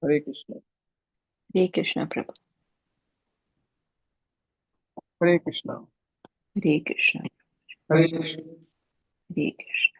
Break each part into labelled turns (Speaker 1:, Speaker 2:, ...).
Speaker 1: Hare Krishna.
Speaker 2: Hare Krishna, Prabhu.
Speaker 1: Hare Krishna.
Speaker 2: Hare Krishna.
Speaker 1: Hare Krishna.
Speaker 2: Hare Krishna.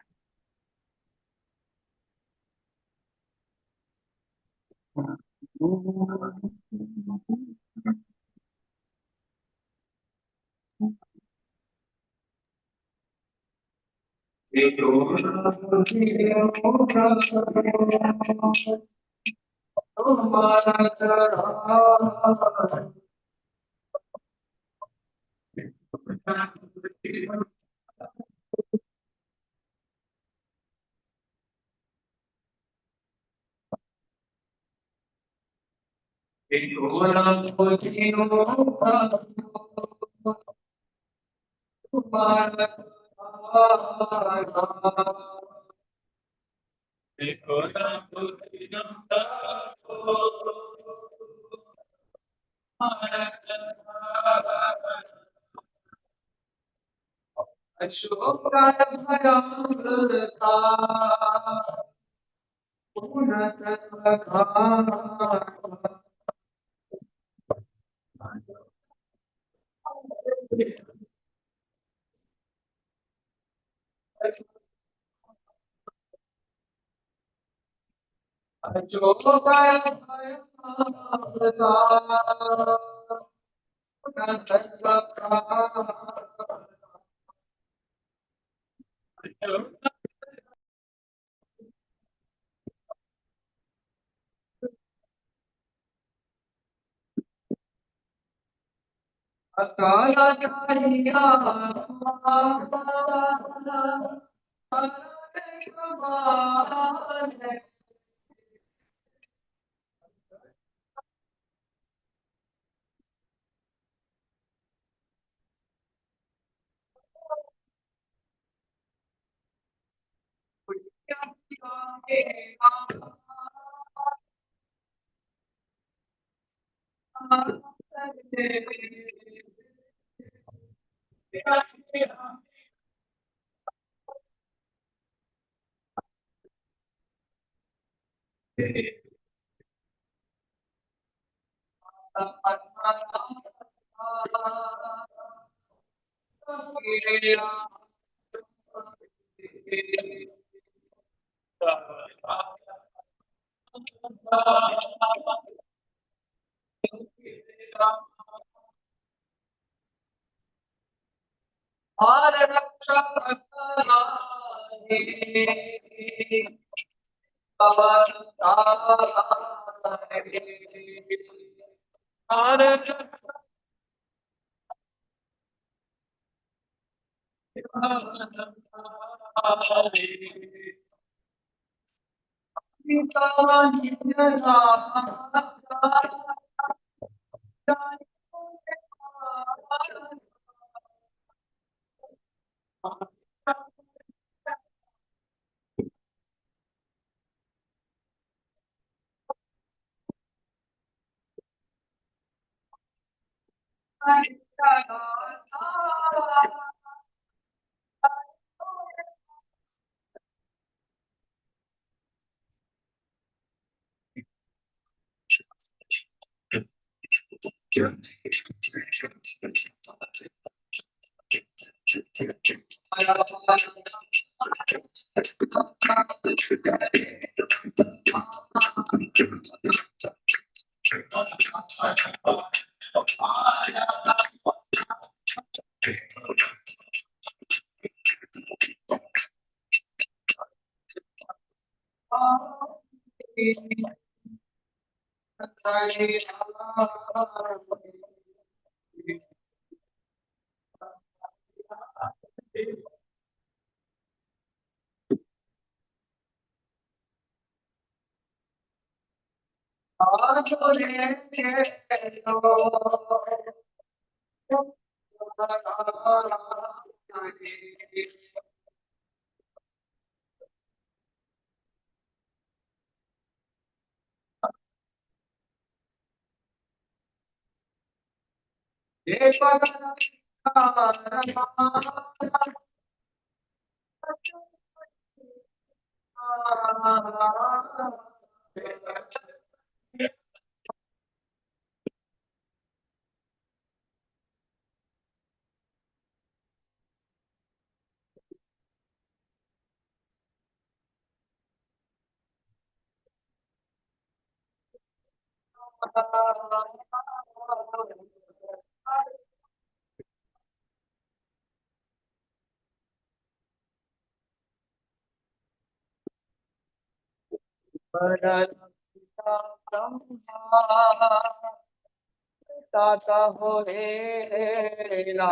Speaker 1: ताता हो रे ला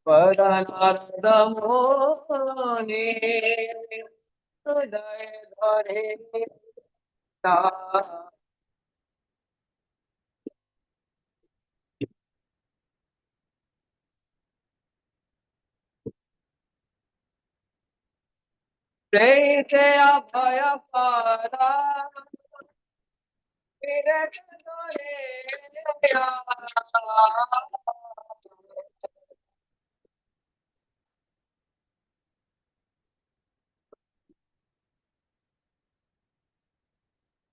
Speaker 1: परनारद मोने हृदय धरे ता जैसे अभय पारा विरत रे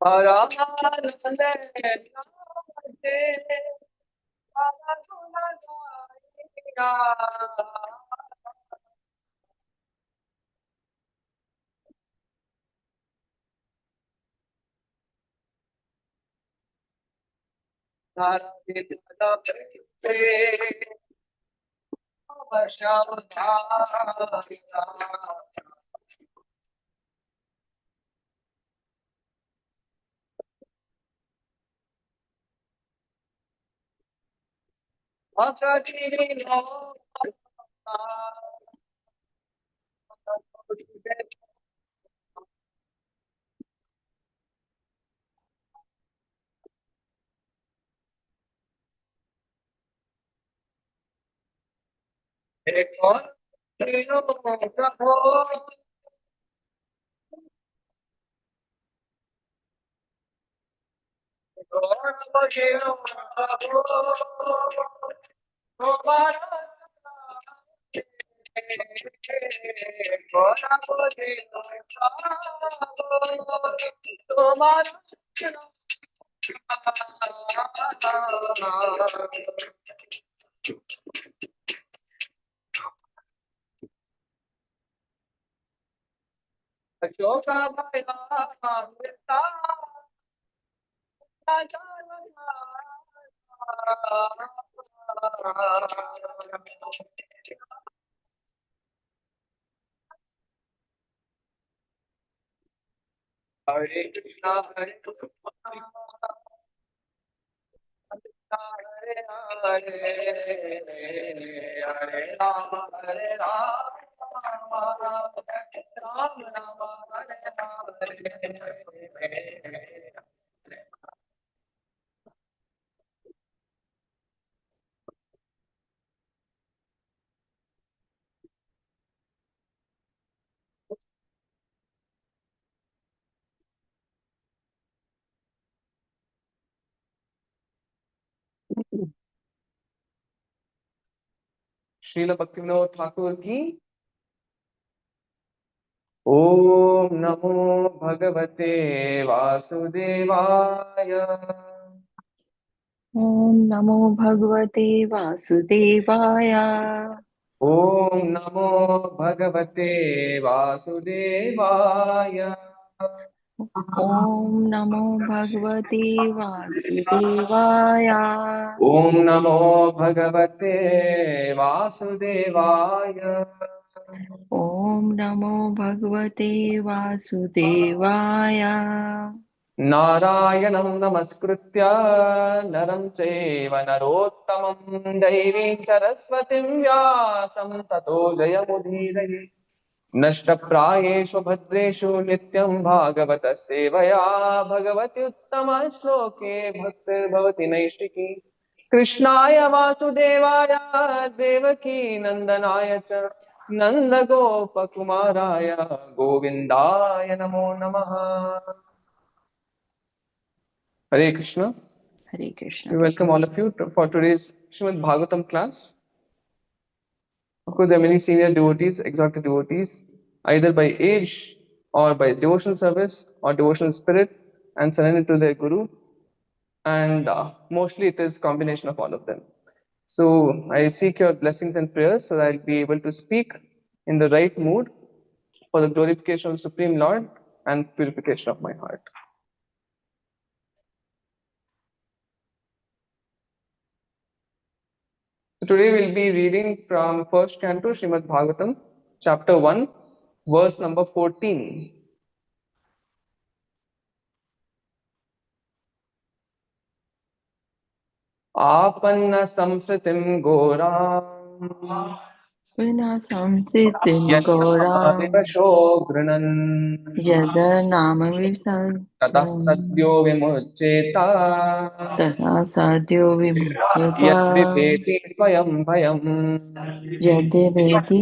Speaker 1: परमानंद अशोका हरे कृष्णा हरे हरे हरे राम राम राम हरे श्रील भक्तिविनोद ठाकुर की ओम नमो भगवते वासुदेवाय
Speaker 2: ओम नमो भगवते वासुदेवाय।
Speaker 1: ओम नमो भगवते वासुदेवाय
Speaker 2: ओम नमो भगवते वासुदेवाय।
Speaker 1: ओम नमो भगवते वासुदेवाय
Speaker 2: ओम नमो भगवते वासुदेवाय।
Speaker 1: नारायणं नमस्कृत्य नरं चैव नरोत्तमं दैवीं सरस्वतीं व्यासं ततो जयमुदीरये नष्टप्रायेषु भद्रेषु नित्यं भागवतः सेवया भगवति उत्तमश्लोके भक्तिर्भवति नैष्टिकी कृष्णाय वासुदेवाय देवकी नन्दनाय च नन्दगोपकुमाराय गोविन्दाय नमो नमः। Hare Krishna.
Speaker 2: Hare Krishna,
Speaker 1: We
Speaker 2: Prabhu.
Speaker 1: welcome all of you for today's Srimad Bhagavatam class. Of course, there are many senior devotees, exalted devotees, either by age or by devotional service or devotional spirit, and surrender to their Guru. And mostly it is combination of all of them. So I seek your blessings and prayers so that I'll be able to speak in the right mood for the glorification of the Supreme Lord and purification of my heart. So today we'll be reading from first canto Srimad Bhagavatam, chapter 1, verse number 14. आपन्न संसृतिं घोराम्
Speaker 2: Vina samsitim gauram
Speaker 1: यन्नामाविवशो गृणन्
Speaker 2: yada nama
Speaker 1: ततः सद्यो
Speaker 2: visaram
Speaker 1: विमुच्येत
Speaker 2: तथा साध्यो विमुच्यता
Speaker 1: यद्विपेति स्वयं भयम्
Speaker 2: यद्यवेति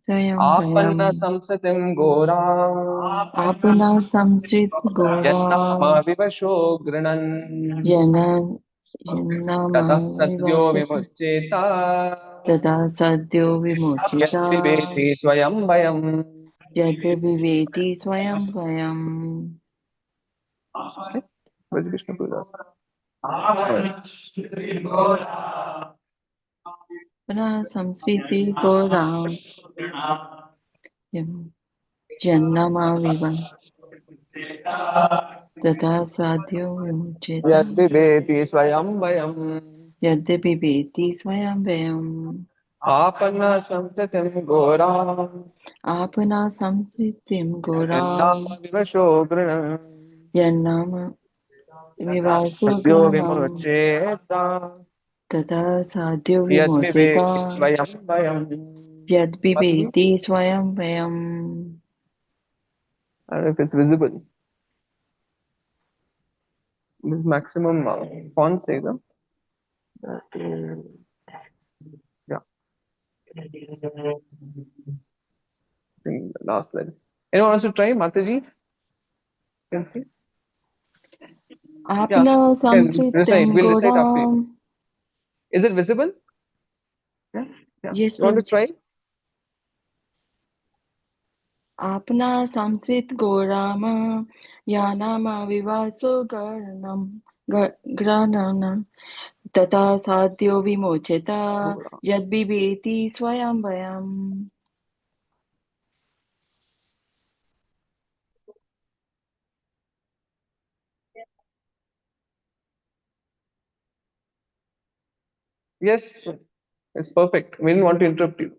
Speaker 2: स्वयं भयम्
Speaker 1: आपन्न संसृतिं घोराम्
Speaker 2: आपना संसृत गौराम
Speaker 1: यन्नामाविवशो गृणन्
Speaker 2: यन
Speaker 1: ततः सद्यो
Speaker 2: यन्नामविवासते
Speaker 1: विमुच्येत
Speaker 2: तदा सद्यो विमोचिता
Speaker 1: यद्विपेति स्वयं भयम्
Speaker 2: यद् विवेति स्वयं भयम्
Speaker 1: Where's Krishna Purdas?
Speaker 2: पुनः संस्कृति गौराम यन्नमाविव तथा साध्यो विमुच्यता
Speaker 1: यद्विपेति स्वयं भयम्
Speaker 2: यद् विवेति स्वयं भयम्
Speaker 1: आपन्न संसृतिं घोराम्
Speaker 2: आपना संस्कृतिं गौराम
Speaker 1: यन्नामविवशो गृणन्
Speaker 2: यन्नाम विवासो
Speaker 1: सद्यो
Speaker 2: गृह्णम्
Speaker 1: विमुच्येत
Speaker 2: तथा साध्यो विमोचिता
Speaker 1: यद्विपेति स्वयं भयम्
Speaker 2: यद् विवेति स्वयं भयम्
Speaker 1: I don't know if it's visible. This maximum font size. Yeah. I think the last slide. Anyone wants to try, Mataji? Can see? Yeah.
Speaker 2: आपना
Speaker 1: Can
Speaker 2: संस्कृतिं
Speaker 1: recite. We'll recite after you.
Speaker 2: गौराम
Speaker 1: Is it visible? Yeah. Yeah.
Speaker 2: Yes,
Speaker 1: You want to
Speaker 2: Prabhuji.
Speaker 1: try?
Speaker 2: आपना संसित गौराम यानाम विवासो ग्रहणम तथा साध्यो विमोचता यद्विवेति स्वयं भयम्
Speaker 1: Yes. It's perfect. We didn't want to interrupt you.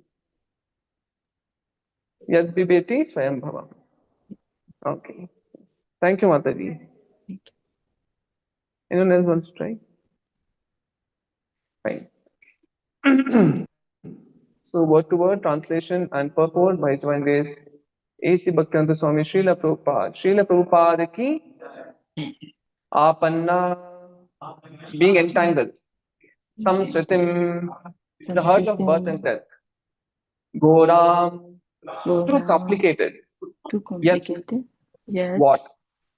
Speaker 1: Yad bibeti swayam bhava. Okay. Thank you, Mataji. Anyone else wants to try? Fine. So, word to word translation and purport by His Divine Grace A.C. Bhaktivedanta Swami Srila Prabhupada. Srila Prabhupada ki apanna, being entangled. Samsritim, the hurt of birth and
Speaker 2: संसितिं
Speaker 1: death. Goram, too
Speaker 2: गौराम
Speaker 1: complicated.
Speaker 2: too
Speaker 1: Yet,
Speaker 2: complicated yet
Speaker 1: what?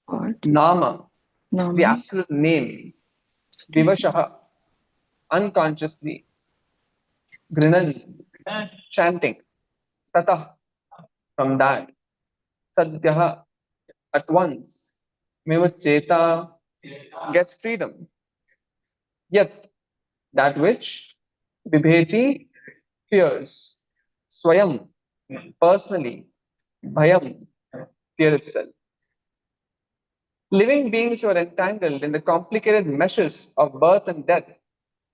Speaker 2: what
Speaker 1: Nama, the
Speaker 2: nama
Speaker 1: absolute name. Vivashaha, unconsciously. Grinan, chanting. Tatah, from that. Sadhyaha, at once. Vimucheta, gets freedom. Yet, that which Vibheti fears. Swayam, personally. Bhayam, fear itself. Living beings who are entangled in the complicated meshes of birth and death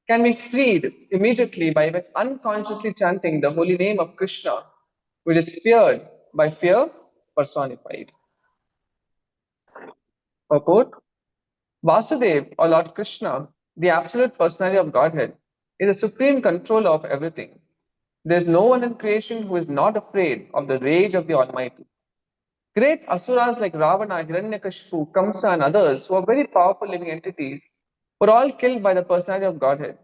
Speaker 1: can be freed immediately by even unconsciously chanting the holy name of Krishna, which is feared by fear personified. Purport: Vasudev, or Lord Krishna, the absolute personality of Godhead, is the supreme controller of everything. There is no one in creation who is not afraid of the rage of the Almighty. Great asuras like Ravana, Hiranyakashipu, Kamsa, and others, who are very powerful living entities, were all killed by the personality of Godhead.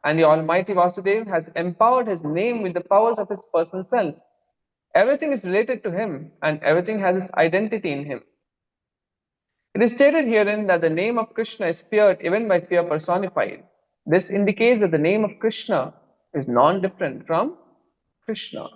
Speaker 1: And the Almighty Vasudev has empowered his name with the powers of his personal self. Everything is related to him and everything has its identity in him. It is stated herein that the name of Krishna is feared even by fear personified. This indicates that the name of Krishna is non-different from Krishna.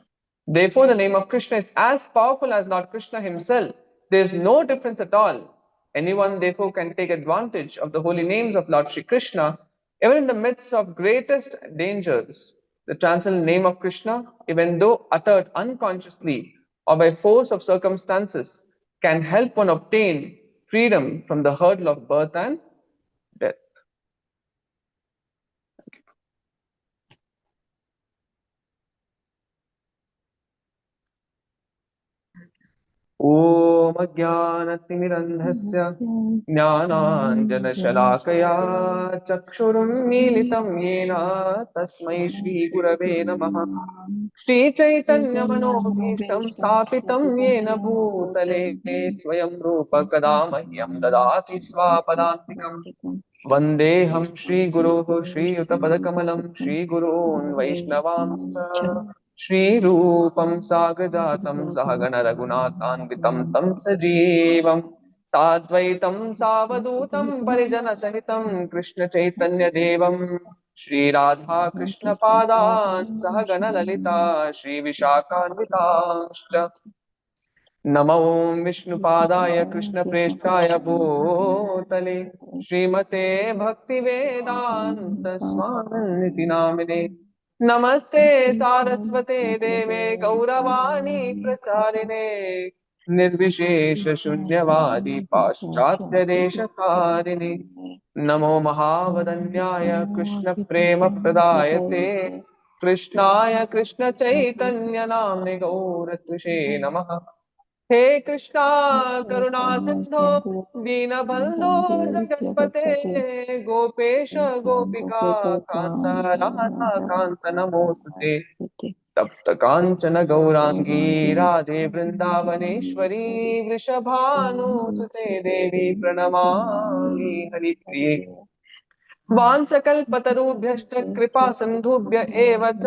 Speaker 1: Therefore, the name of Krishna is as powerful as Lord Krishna himself. There is no difference at all. Anyone, therefore, can take advantage of the holy names of Lord Sri Krishna, even in the midst of greatest dangers. The transcendent name of Krishna, even though uttered unconsciously or by force of circumstances, can help one obtain freedom from the hurdle of birth and death. ॐ अज्ञानतिमिरन्धस्य ज्ञानाञ्जनशलाकया चक्षुरुन्मीलितं येन तस्मै श्रीगुरवे नमः श्रीचैतन्यमनोभीष्टं स्थापितं येन भूतले स्वयं रूप कदा मह्यं ददाति स्वापदान्तिकम् वन्देऽहं श्रीगुरोः श्रीयुतपदकमलं श्रीगुरून् वैष्णवांश्च श्रीरूपं साग्रजातं सहगणरघुनाथान्वितं तं सजीवं साद्वैतं सावधूतं परिजनसहितं कृष्णचैतन्यदेवं श्रीराधाकृष्णपादान् सहगणललिता श्रीविशाखान्वितांश्च नमो विष्णुपादाय कृष्णप्रेष्ठाय भूतले श्रीमते भक्तिवेदान्त स्वामिनिति नामिने नमस्ते सारस्वते देवे गौरवाणी प्रचारिणे निर्विशेष शून्यवादी पाश्चात्य देशकारिणे नमो महावदन्याय कृष्ण प्रेम प्रदायते कृष्णाय कृष्ण चैतन्य नाम्ने गौरत्विषे नमः हे कृष्णा करुणा सिंधो दीनबंधो जगत्पते गोपेश गोपिका कांत राधा कांत नमोस्तुते तप्त कांचन गौरांगी राधे वृंदावनेश्वरी वृषभानुसुते देवी प्रणमामि हरिप्रिये वाञ्छकल्पतरुभ्यश्च कृपा सिन्धुभ्य एव च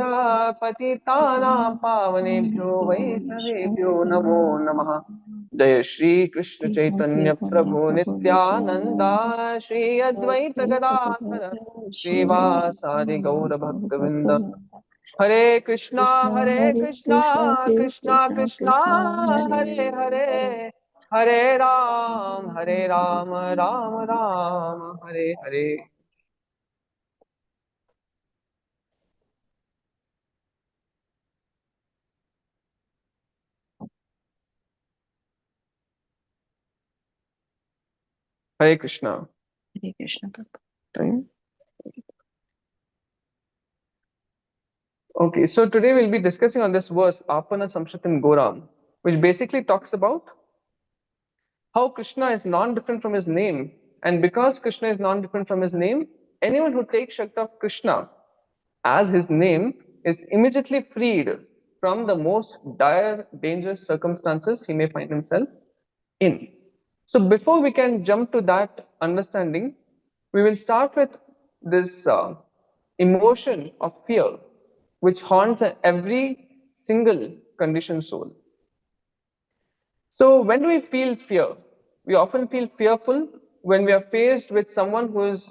Speaker 1: पतितानां पावनेभ्यो वैष्णवेभ्यो नमो नमः जय श्री कृष्ण चैतन्य प्रभु नित्यानंदा श्री अद्वैत गदाधर श्रीवासादि गौर भक्तवृंद हरे Krishna Krishna Krishna Hare Hare Hare Ram Ram Ram Hare Hare Hare Krishna.
Speaker 2: Hare Krishna.
Speaker 1: Time. Okay, so today we'll be discussing on this verse, Apana Samshritam Goram, which basically talks about how Krishna is non-different from his name. And because Krishna is non-different from his name, anyone who takes Shakti of Krishna as his name is immediately freed from the most dire, dangerous circumstances he may find himself in. So before we can jump to that understanding, we will start with this emotion of fear, which haunts every single conditioned soul. So when we feel fear, we often feel fearful when we are faced with someone who is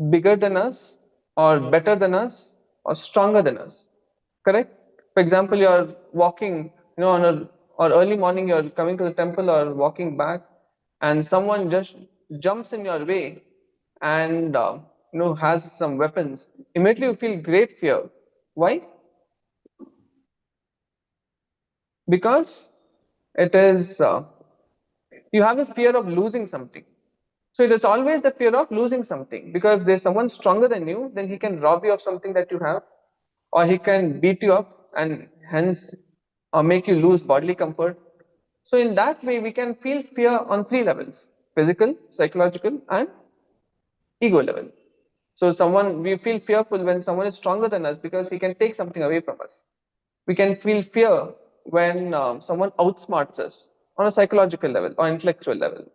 Speaker 1: bigger than us, or better than us, or stronger than us. Correct? For example, you are walking, on a or early morning you are coming to the temple or walking back, and someone just jumps in your way and has some weapons. Immediately you feel great fear. Why? Because it is you have the fear of losing something. So it is always the fear of losing something, because there's someone stronger than you, then he can rob you of something that you have, or he can beat you up and hence make you lose bodily comfort. So in that way, we can feel fear on three levels: physical, psychological, and ego level. So we feel fearful when someone is stronger than us because he can take something away from us. We can feel fear when someone outsmarts us on a psychological level or intellectual level.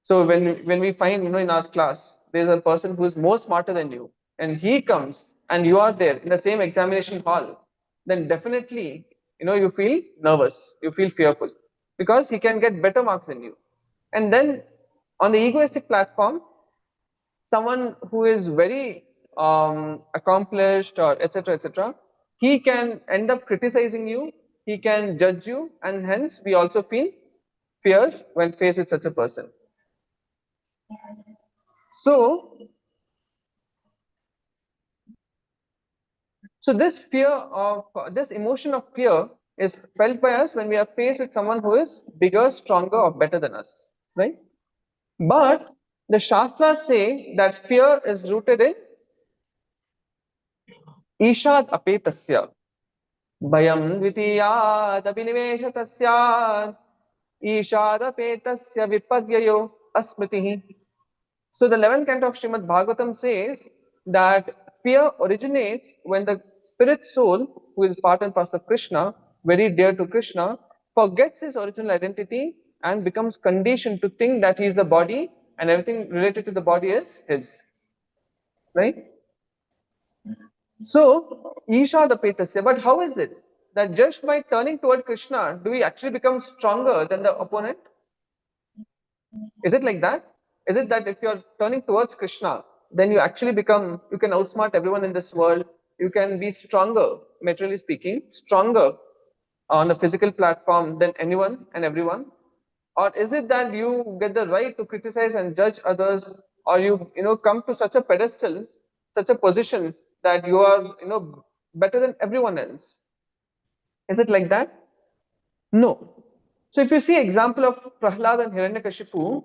Speaker 1: So when we find, in our class, there's a person who is more smarter than you, and he comes and you are there in the same examination hall, then definitely you feel nervous, you feel fearful, because he can get better marks than you. And then on the egoistic platform, someone who is very accomplished or etc., he can end up criticizing you, he can judge you, and hence we also feel fear when faced with such a person. So, this fear of this emotion of fear is felt by us when we are faced with someone who is bigger, stronger, or better than us, right? But the Shastras say that fear is rooted in Ishad apetasya. Bhayam dvitiyad abhinivesh ईशादपेतस्य विपर्ययो अस्मृतिः. So the 11th canto of Srimad Bhagavatam says that fear originates when the spirit soul, who is part and parcel of Krishna, very dear to Krishna, forgets his original identity and becomes conditioned to think that he is the body and everything related to the body is his. Right? So, Isha the Petasya. But how is it that just by turning toward Krishna, do we actually become stronger than the opponent? Is it like that? Is it that if you're turning towards Krishna, then you can outsmart everyone in this world, you can be stronger, materially speaking, stronger on a physical platform than anyone and everyone? Or is it that you get the right to criticize and judge others, or you come to such a pedestal, such a position that you are, better than everyone else? Is it like that? No. So if you see example of Prahlad and Hiranyakashipu,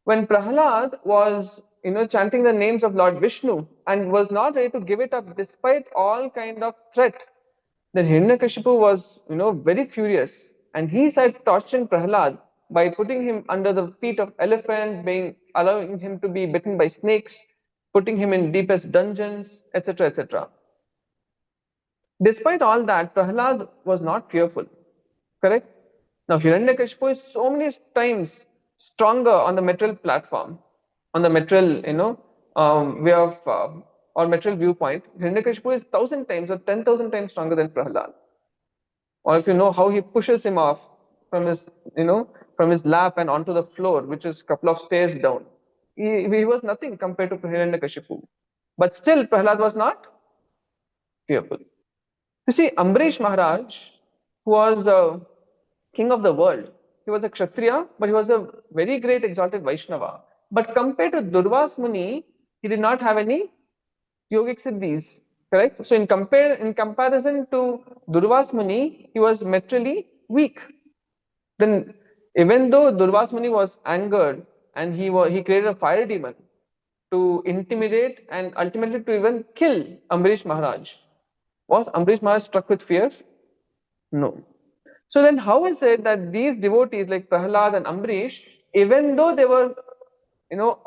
Speaker 1: when Prahlad was chanting the names of Lord Vishnu and was not ready to give it up despite all kind of threat, then Hiranyakashipu was very furious, and he started torturing Prahlad by putting him under the feet of elephant, allowing him to be bitten by snakes, putting him in deepest dungeons, etc., etc. Despite all that, Prahlad was not fearful. Correct? Now, Hiranyakashipu is so many times stronger on the material platform, on the material, way of or material viewpoint. Hiranyakashipu is 1,000 times or 10,000 times stronger than Prahlad. Or if you know how he pushes him off from his, from his lap and onto the floor, which is a couple of stairs down. He was nothing compared to Hiranyakashipu. But still, Prahlad was not fearful. You see, Ambrish Maharaj, who was king of the world, he was a Kshatriya, but he was a very great exalted Vaishnava. But compared to Durvas Muni, he did not have any yogic siddhis, correct? So in comparison to Durvas Muni, he was materially weak. Then, even though Durvas Muni was angered and he created a fire demon to intimidate and ultimately to even kill Ambrish Maharaj, was Ambrish Maharaj struck with fear? No. So then how is it that these devotees like Prahlad and Ambrish, even though they were, not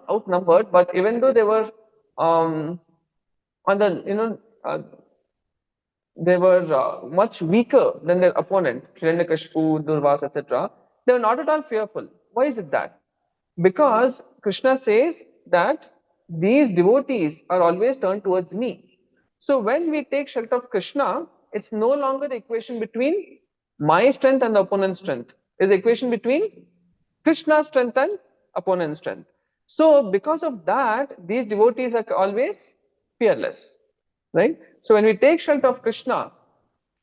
Speaker 1: outnumbered, but even though they were on the, they were much weaker than their opponent, Hiranyakashipu, Durvas, etc., they were not at all fearful. Why is it that? Because Krishna says that these devotees are always turned towards me. So when we take shelter of Krishna, it's no longer the equation between my strength and the opponent's strength. It's the equation between Krishna's strength and opponent's strength. So because of that, these devotees are always fearless. Right? So when we take shelter of Krishna,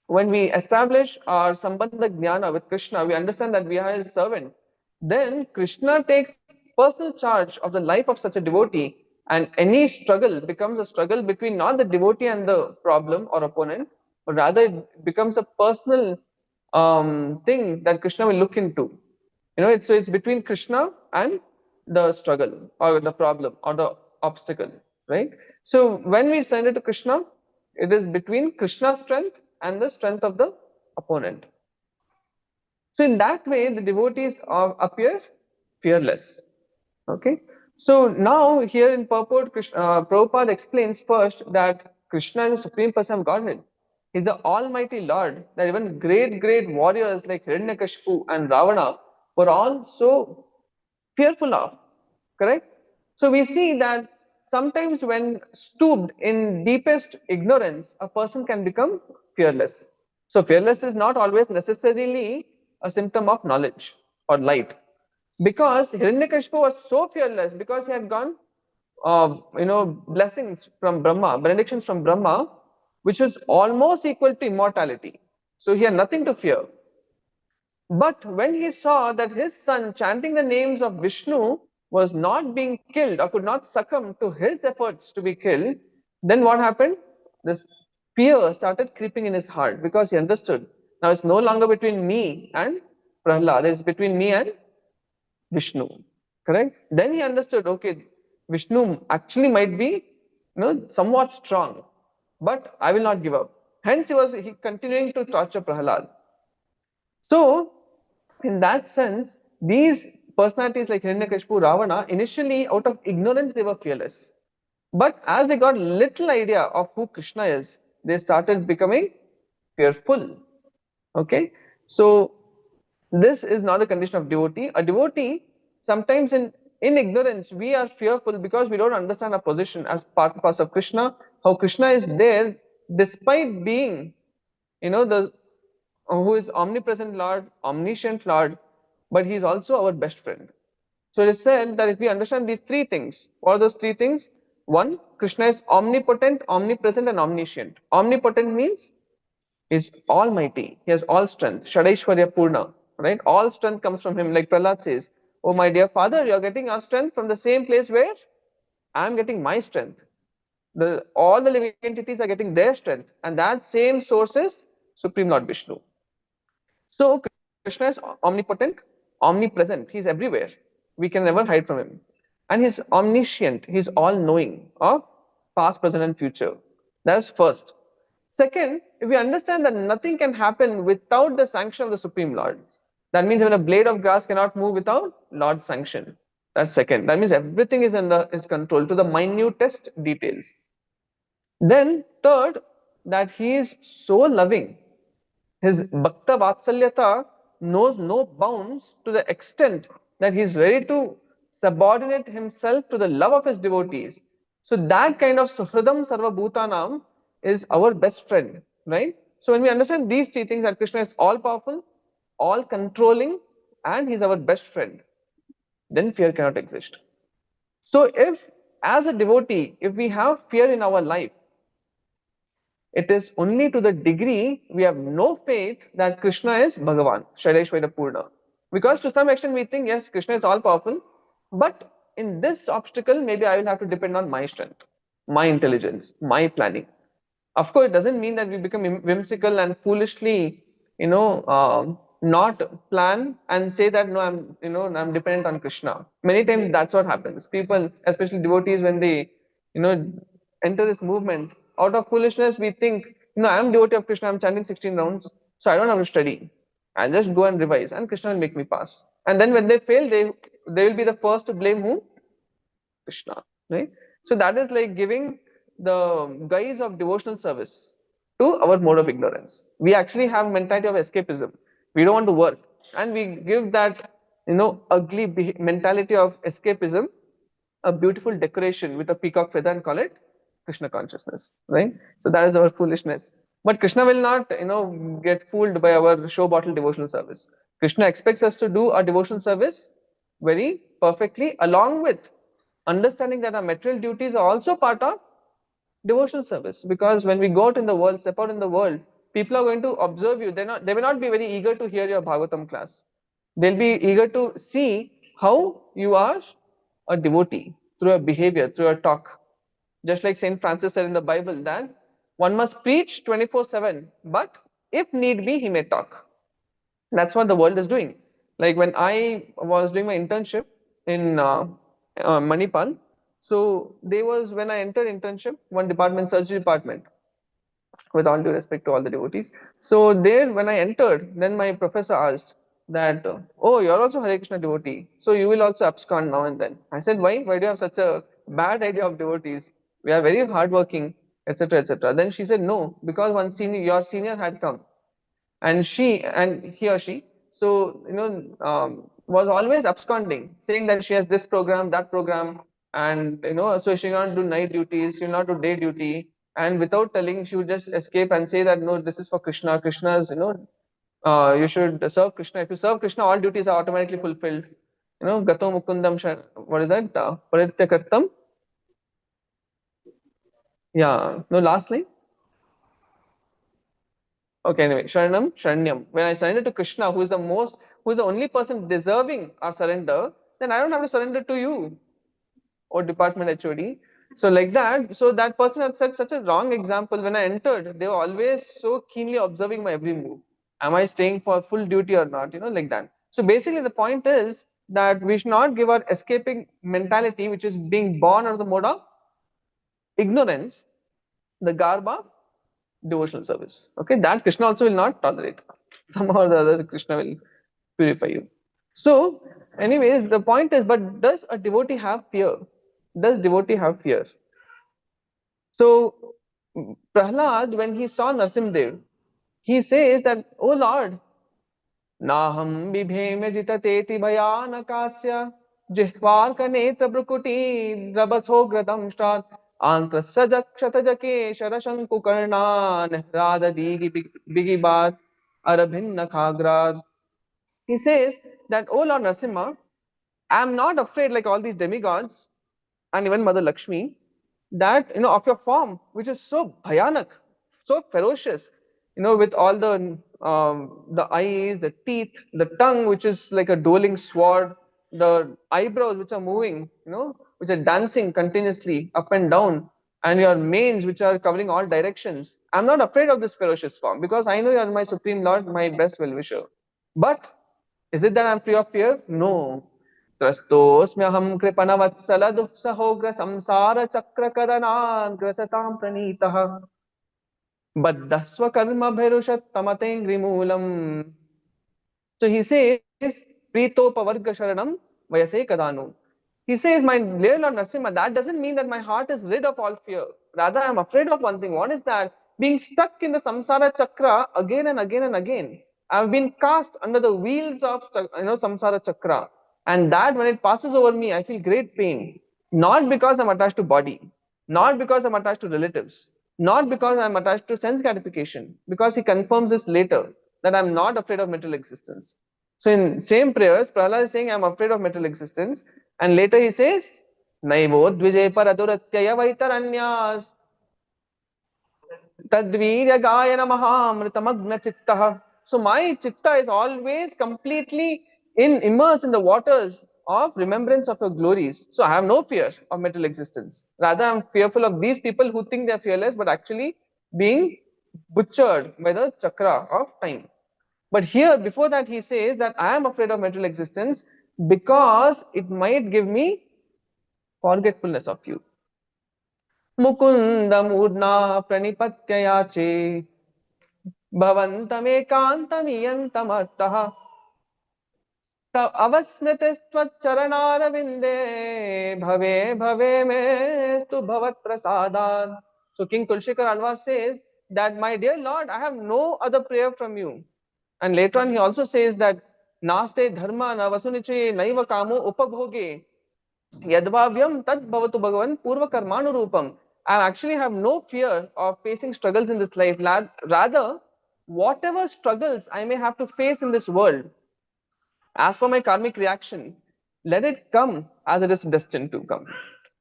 Speaker 1: when we establish our Sambandha Jnana with Krishna, we understand that we are his servant. Then Krishna takes personal charge of the life of such a devotee, and any struggle becomes a struggle between not the devotee and the problem or opponent, but rather it becomes a personal thing that Krishna will look into. It's between Krishna and the struggle or the problem or the obstacle, right? So when we surrender to Krishna, it is between Krishna's strength and the strength of the opponent. So in that way, the devotees appear fearless. Okay. So now here in purport, Prabhupada explains first that Krishna is the supreme person of Godhead. He's the Almighty Lord. That even great warriors like Hiranyakashipu and Ravana were all so fearful of. Correct? So we see that sometimes when stooped in deepest ignorance, a person can become fearless. So fearless is not always necessarily a symptom of knowledge or light, because Hiranyakashipu was so fearless because he had gone, blessings from Brahma, benedictions from Brahma, which was almost equal to immortality. So he had nothing to fear. But when he saw that his son chanting the names of Vishnu was not being killed or could not succumb to his efforts to be killed, then what happened? This fear started creeping in his heart because he understood, now it's no longer between me and Prahlad, it's between me and Vishnu. Correct? Then he understood, okay, Vishnu actually might be, somewhat strong, but I will not give up. Hence, he continuing to torture Prahlad. So, in that sense, these personalities like Hiranyakashipu, Ravana, initially out of ignorance they were fearless. But as they got little idea of who Krishna is, they started becoming fearful. Okay, so this is not the condition of devotee. A devotee, sometimes in ignorance, we are fearful because we don't understand our position as part and parcel of Krishna, how Krishna is there despite being, the who is omnipresent Lord, omniscient Lord, but he is also our best friend. So it is said that if we understand these three things, what are those three things? One, Krishna is omnipotent, omnipresent, and omniscient. Omnipotent means is almighty. He has all strength. Shadaishwarya Purna. Right? All strength comes from him. Like Prahlad says, oh my dear father, you are getting our strength from the same place where I am getting my strength. All the living entities are getting their strength. And that same source is Supreme Lord Vishnu. So Krishna is omnipotent, omnipresent. He's everywhere. We can never hide from him. And he's omniscient. He's all knowing of past, present, and future. That's first. Second, if we understand that nothing can happen without the sanction of the Supreme Lord, that means when a blade of grass cannot move without Lord's sanction. That's second. That means everything is under his control to the minutest details. Then third, that he is so loving, his bhakta vatsalyata knows no bounds to the extent that he is ready to subordinate himself to the love of his devotees. So that kind of suhridam sarva bhutanam is our best friend, right? So when we understand these three things, that Krishna is all powerful, all controlling, and he's our best friend, then fear cannot exist. So if as a devotee, if we have fear in our life, it is only to the degree we have no faith that Krishna is Bhagavan, Shaileshwara Purna. Because to some extent we think, yes, Krishna is all powerful, but in this obstacle, maybe I will have to depend on my strength, my intelligence, my planning. Of course, it doesn't mean that we become whimsical and foolishly, not plan and say that no, I'm dependent on Krishna. Many times that's what happens. People, especially devotees, when they, you know, enter this movement, out of foolishness, we think, I'm devotee of Krishna. I'm chanting 16 rounds, so I don't have to study. I'll just go and revise, and Krishna will make me pass. And then when they fail, they will be the first to blame who? Krishna, right? So that is like giving the guise of devotional service to our mode of ignorance. We actually have mentality of escapism. We don't want to work, and we give that ugly mentality of escapism a beautiful decoration with a peacock feather and call it Krishna consciousness, right? So that is our foolishness. But Krishna will not, get fooled by our show bottle devotional service. Krishna expects us to do our devotional service very perfectly, along with understanding that our material duties are also part of devotional service. Because when we go out in the world, step out in the world, people are going to observe you. They will not be very eager to hear your Bhagavatam class. They'll be eager to see how you are a devotee through your behavior, through your talk. Just like Saint Francis said in the Bible that one must preach 24/7, but if need be, he may talk. That's what the world is doing. Like when I was doing my internship in Manipal, so there was, when I entered internship, one department, surgery department, with all due respect to all the devotees. So there, when I entered, then my professor asked that, oh, you're also Hare Krishna devotee, so you will also abscond now and then. I said, why? Why do you have such a bad idea of devotees? We are very hardworking, etc., etc. Then she said, no, because your senior had come, and he or she, so was always absconding, saying that she has this program, that program, and so she will not do night duties, she will not do day duty. and without telling, she would just escape and say that no, this is for Krishna. Krishna's, you should serve Krishna. If you serve Krishna, all duties are automatically fulfilled. Gato Mukundam, what is that? Parityakartam. Yeah. No, last line. Okay, anyway, Sharanam, Sharanyam. When I surrender to Krishna, who is the only person deserving our surrender, then I don't have to surrender to you or department HOD. So like that, so that person had set such a wrong example. When I entered, they were always so keenly observing my every move. Am I staying for full duty or not? Like that. So basically, the point is that we should not give our escaping mentality, which is being born out of the mode of ignorance, the garb of devotional service. Okay, that Krishna also will not tolerate. Somehow or the other, Krishna will purify you. So, anyways, the point is, but does a devotee have fear? Does devotee have fear? So, Prahlad, when he saw Narsimdev, he says that, "Oh Lord, नाहं बिभेम जिततेति भयानकास्य जिह्वार्कनेत्रभ्रुकुटी द्रवसोग्रदंष्टात् आन्त्रस्सजक्षतजकेशरशङ्कुकर्णान् ह्राददीगिबिगिबात् He says that, "Oh Lord Narasimha, I am not afraid like all these demigods and even Mother Lakshmi, that of your form, which is so bhayanak, so ferocious, with all the eyes, the teeth, the tongue, which is like a dueling sword, the eyebrows which are moving, which are dancing continuously up and down, and your manes which are covering all directions. I'm not afraid of this ferocious form because I know you are my supreme Lord, my best well-wisher. But is it that I'm free of fear? No. त्रस्तोऽस्म्यहं कृपणवत्सलदुःसहोग्रसंसारचक्रकदनाग्रसतां प्रणीतः बद्धः स्वकर्मभिरुषत्तमतेङ्घ्रिमूलम्. So he says, Pritopavarga Sharanam Vayase Kadanu. He says, my dear Lord Narasimha, that doesn't mean that my heart is rid of all fear. Rather, I am afraid of one thing. What is that? Being stuck in the samsara chakra again and again and again. I have been cast under the wheels of samsara chakra. And that when it passes over me, I feel great pain. Not because I'm attached to body, not because I'm attached to relatives, not because I'm attached to sense gratification, because he confirms this later that I'm not afraid of material existence. So in same prayers, Prahlad is saying, I'm afraid of material existence. And later he says, Naivo dvije paraduratyaya vaitaranyas tadvirya gayana mahamritamagna chittaha. So my chitta is always completely immersed in the waters of remembrance of your glories. So I have no fear of material existence. Rather, I'm fearful of these people who think they're fearless, but actually being butchered by the chakra of time. But here, before that, he says that I am afraid of material existence because it might give me forgetfulness of you. Mukunda murna pranipatya yache bhavantamekantamiyantamartaha avasmritistvacharanaravinде bhave bhave me tu bhavat prasadan. So King Tulshikar Alvar says that, my dear Lord, I have no other prayer from you. And later on, he also says that naste dharma na vasuniche naiva kamo upabhoge yadvavyam tad bhavatu bhagavan purva karmanu rupam. I actually have no fear of facing struggles in this life. Rather, whatever struggles I may have to face in this world, as for my karmic reaction, let it come as it is destined to come.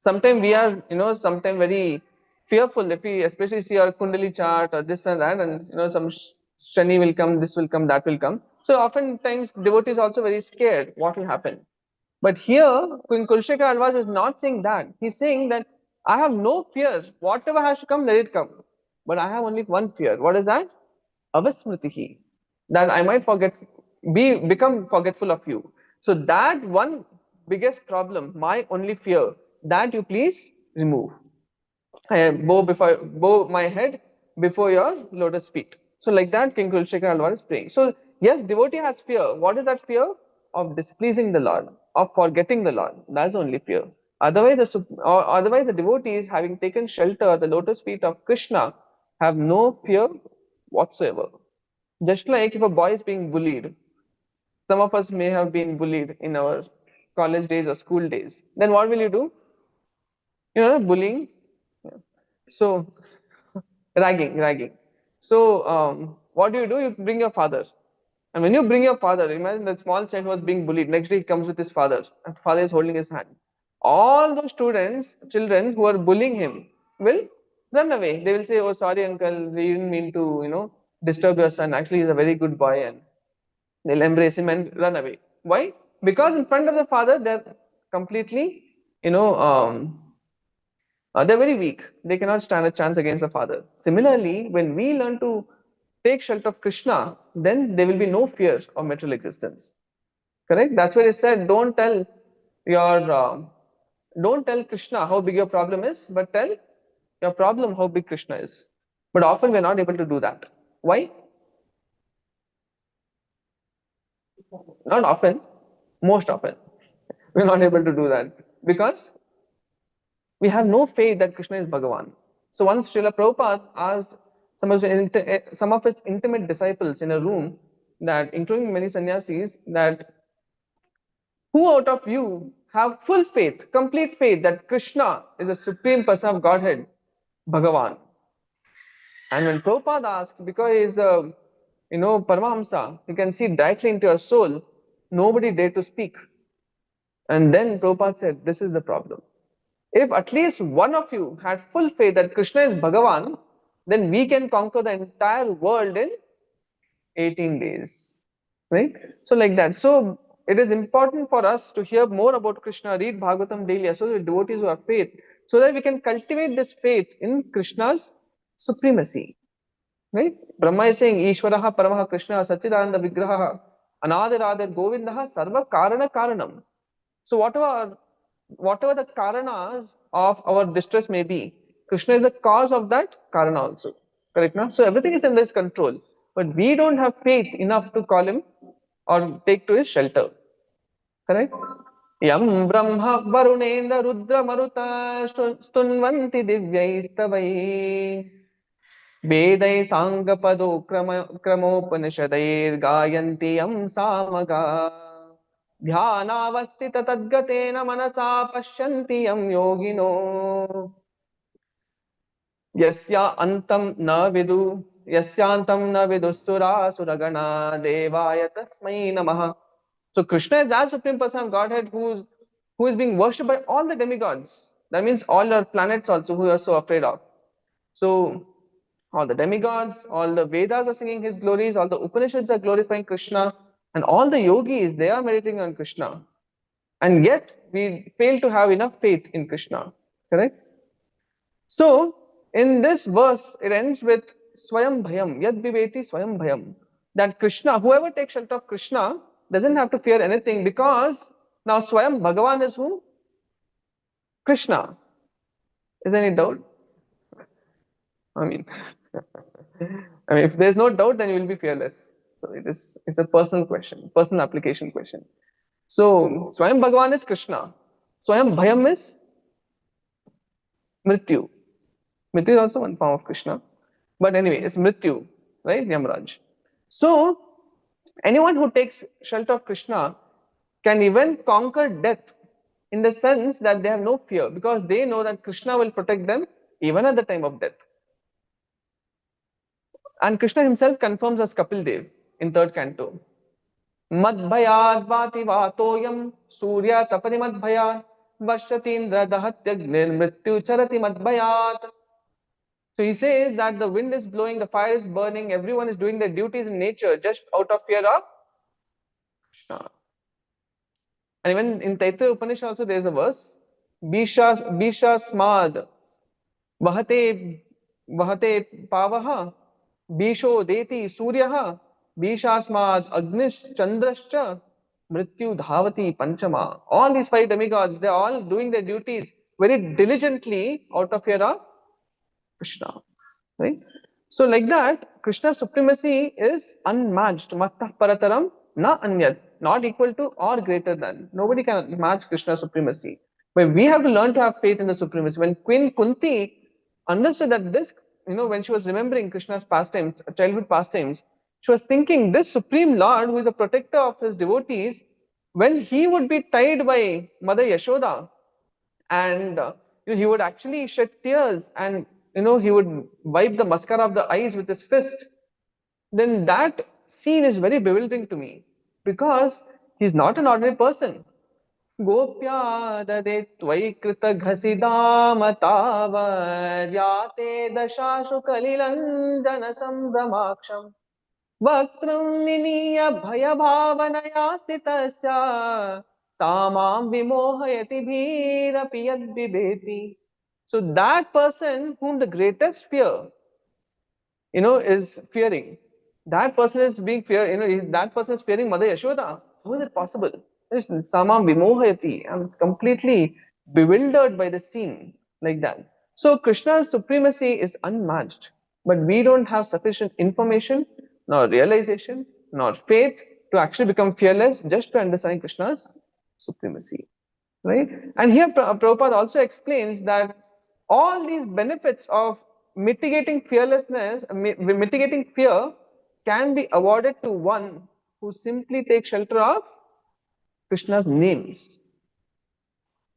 Speaker 1: Sometimes we are, sometimes very fearful if we especially see our Kundali chart or this and that, and some Shani will come, this will come, that will come. So oftentimes devotees also very scared what will happen. But here, Queen Kulshika Alvas is not saying that. He's saying that I have no fear. Whatever has to come, let it come. But I have only one fear. What is that? Avasmritihi. That I might become forgetful of you. So that one biggest problem, my only fear, that you please remove. I bow my head before your lotus feet. So like that, King Kulshekar Alwar is praying. So yes, devotee has fear. What is that fear? Of displeasing the Lord, of forgetting the Lord. That's only fear. Otherwise, the devotees, having taken shelter at the lotus feet of Krishna, have no fear whatsoever. Just like if a boy is being bullied, some of us may have been bullied in our college days or school days. Then what will you do? Bullying. So Ragging. So what do? You bring your father. And when you bring your father, imagine that small child was being bullied. Next day he comes with his father, and father is holding his hand. All those students, children who are bullying him, will run away. They will say, "Oh, sorry, uncle, we didn't mean to, disturb your son. Actually, he's a very good boy," and they'll embrace him and run away. Why? Because in front of the father, they're completely, you know, they're very weak. They cannot stand a chance against the father. Similarly, when we learn to take shelter of Krishna, then there will be no fear of material existence. Correct? That's why he said, your, don't tell Krishna how big your problem is, but tell your problem how big Krishna is. But often we're not able to do that. Why? Not often, most often. We're not able to do that because we have no faith that Krishna is Bhagavan. So once Srila Prabhupada asked some of his intimate disciples in a room, that including many sannyasis, that who out of you have full faith, complete faith that Krishna is the supreme person of Godhead, Bhagavan? And when Prabhupada asked, because he is a Paramahamsa, he can see directly into your soul, nobody dared to speak. And then Prabhupada said, this is the problem. If at least one of you had full faith that Krishna is Bhagavan, then we can conquer the entire world in 18 days. Right? So, like that. So, it is important for us to hear more about Krishna, read Bhagavatam daily, associate with devotees who have faith, so that we can cultivate this faith in Krishna's supremacy. Right? Brahma is saying, Ishvaraha Paramaha Krishna Sachidananda Vigraha Anadiradir Govindaha Sarva Karana Karanam. So whatever the karanas of our distress may be, Krishna is the cause of that karana also. Correct now? So everything is in his control. But we don't have faith enough to call him or take to his shelter. Correct? Yam Brahma Varunendra Rudra Maruta Stunvanti Divyaistavai Vedai Sangapado Kramopanishadair Gayanti Yam Samaga ध्यानावस्थित तद्गतेन मनसा पश्यन्ति यं योगिनो यस्या अन्तं न विदु यस्यांतं न विदुस्सुरासुरगणा देवाय तस्मै नमः. So Krishna is that supreme person of Godhead who is being worshipped by all the demigods. That means all our planets also who are so afraid of. So all the demigods, all the Vedas are singing his glories, all the Upanishads are glorifying Krishna, and all the yogis, they are meditating on Krishna. And yet we fail to have enough faith in Krishna. Correct? So in this verse, it ends with Swayam Bhayam, Yad Viveti Swayam Bhayam. That Krishna, whoever takes shelter of Krishna, doesn't have to fear anything, because now Swayam Bhagavan is who? Krishna. Is there any doubt? I mean, if there's no doubt, then you will be fearless. So it's a personal question, personal application question. So Swayam Bhagavan is Krishna. Swayam Bhayam is Mrityu. Mrityu is also one form of Krishna. But anyway, it's Mrityu, right? Yamraj. So anyone who takes shelter of Krishna can even conquer death, in the sense that they have no fear, because they know that Krishna will protect them even at the time of death. And Krishna himself confirms as Kapil Dev in third canto. Madbhayad vati vatoyam surya tapani madbhayad vashatindra dahatyagnir mrityu charati madbhayad. So he says that the wind is blowing, the fire is burning, everyone is doing their duties in nature just out of fear of Krishna. And even in Taittiriya Upanishad also there is a verse, Bisha smad vahate vahate pavaha Bisho deti suryaha Bishasmad agnish chandrascha mrityu dhavati panchama. All these five demigods, they are all doing their duties very diligently out of fear of Krishna. Right? So like that, Krishna's supremacy is unmatched. Mattah parataram na anyat. Not equal to or greater than. Nobody can match Krishna's supremacy. But we have to learn to have faith in the supremacy. When Queen Kunti understood that this, when she was remembering Krishna's pastimes, childhood pastimes, she was thinking this supreme Lord who is a protector of his devotees, when he would be tied by Mother Yashoda, and he would actually shed tears and he would wipe the mascara of the eyes with his fist, then that scene is very bewildering to me, because he's not an ordinary person. Gopya ददे त्वयि कृतघसिदामतावर्याते दशाशु कलिलञ्जन सम्भ्रमाक्षम् वक्त्रं निनीय भयभावनया स्थितस्य सा मां विमोहयति भीरपि यद्बिभेति. So that person whom the greatest fear is fearing. That person is being fear. That person is fearing Mother Yashoda. How is it possible? Samam vimohayati. I'm completely bewildered by the scene like that. So Krishna's supremacy is unmatched, but we don't have sufficient information, nor realization, nor faith to actually become fearless just to understand Krishna's supremacy. Right? And here Prabhupada also explains that all these benefits of mitigating fearlessness, mitigating fear, can be awarded to one who simply takes shelter of Krishna's names.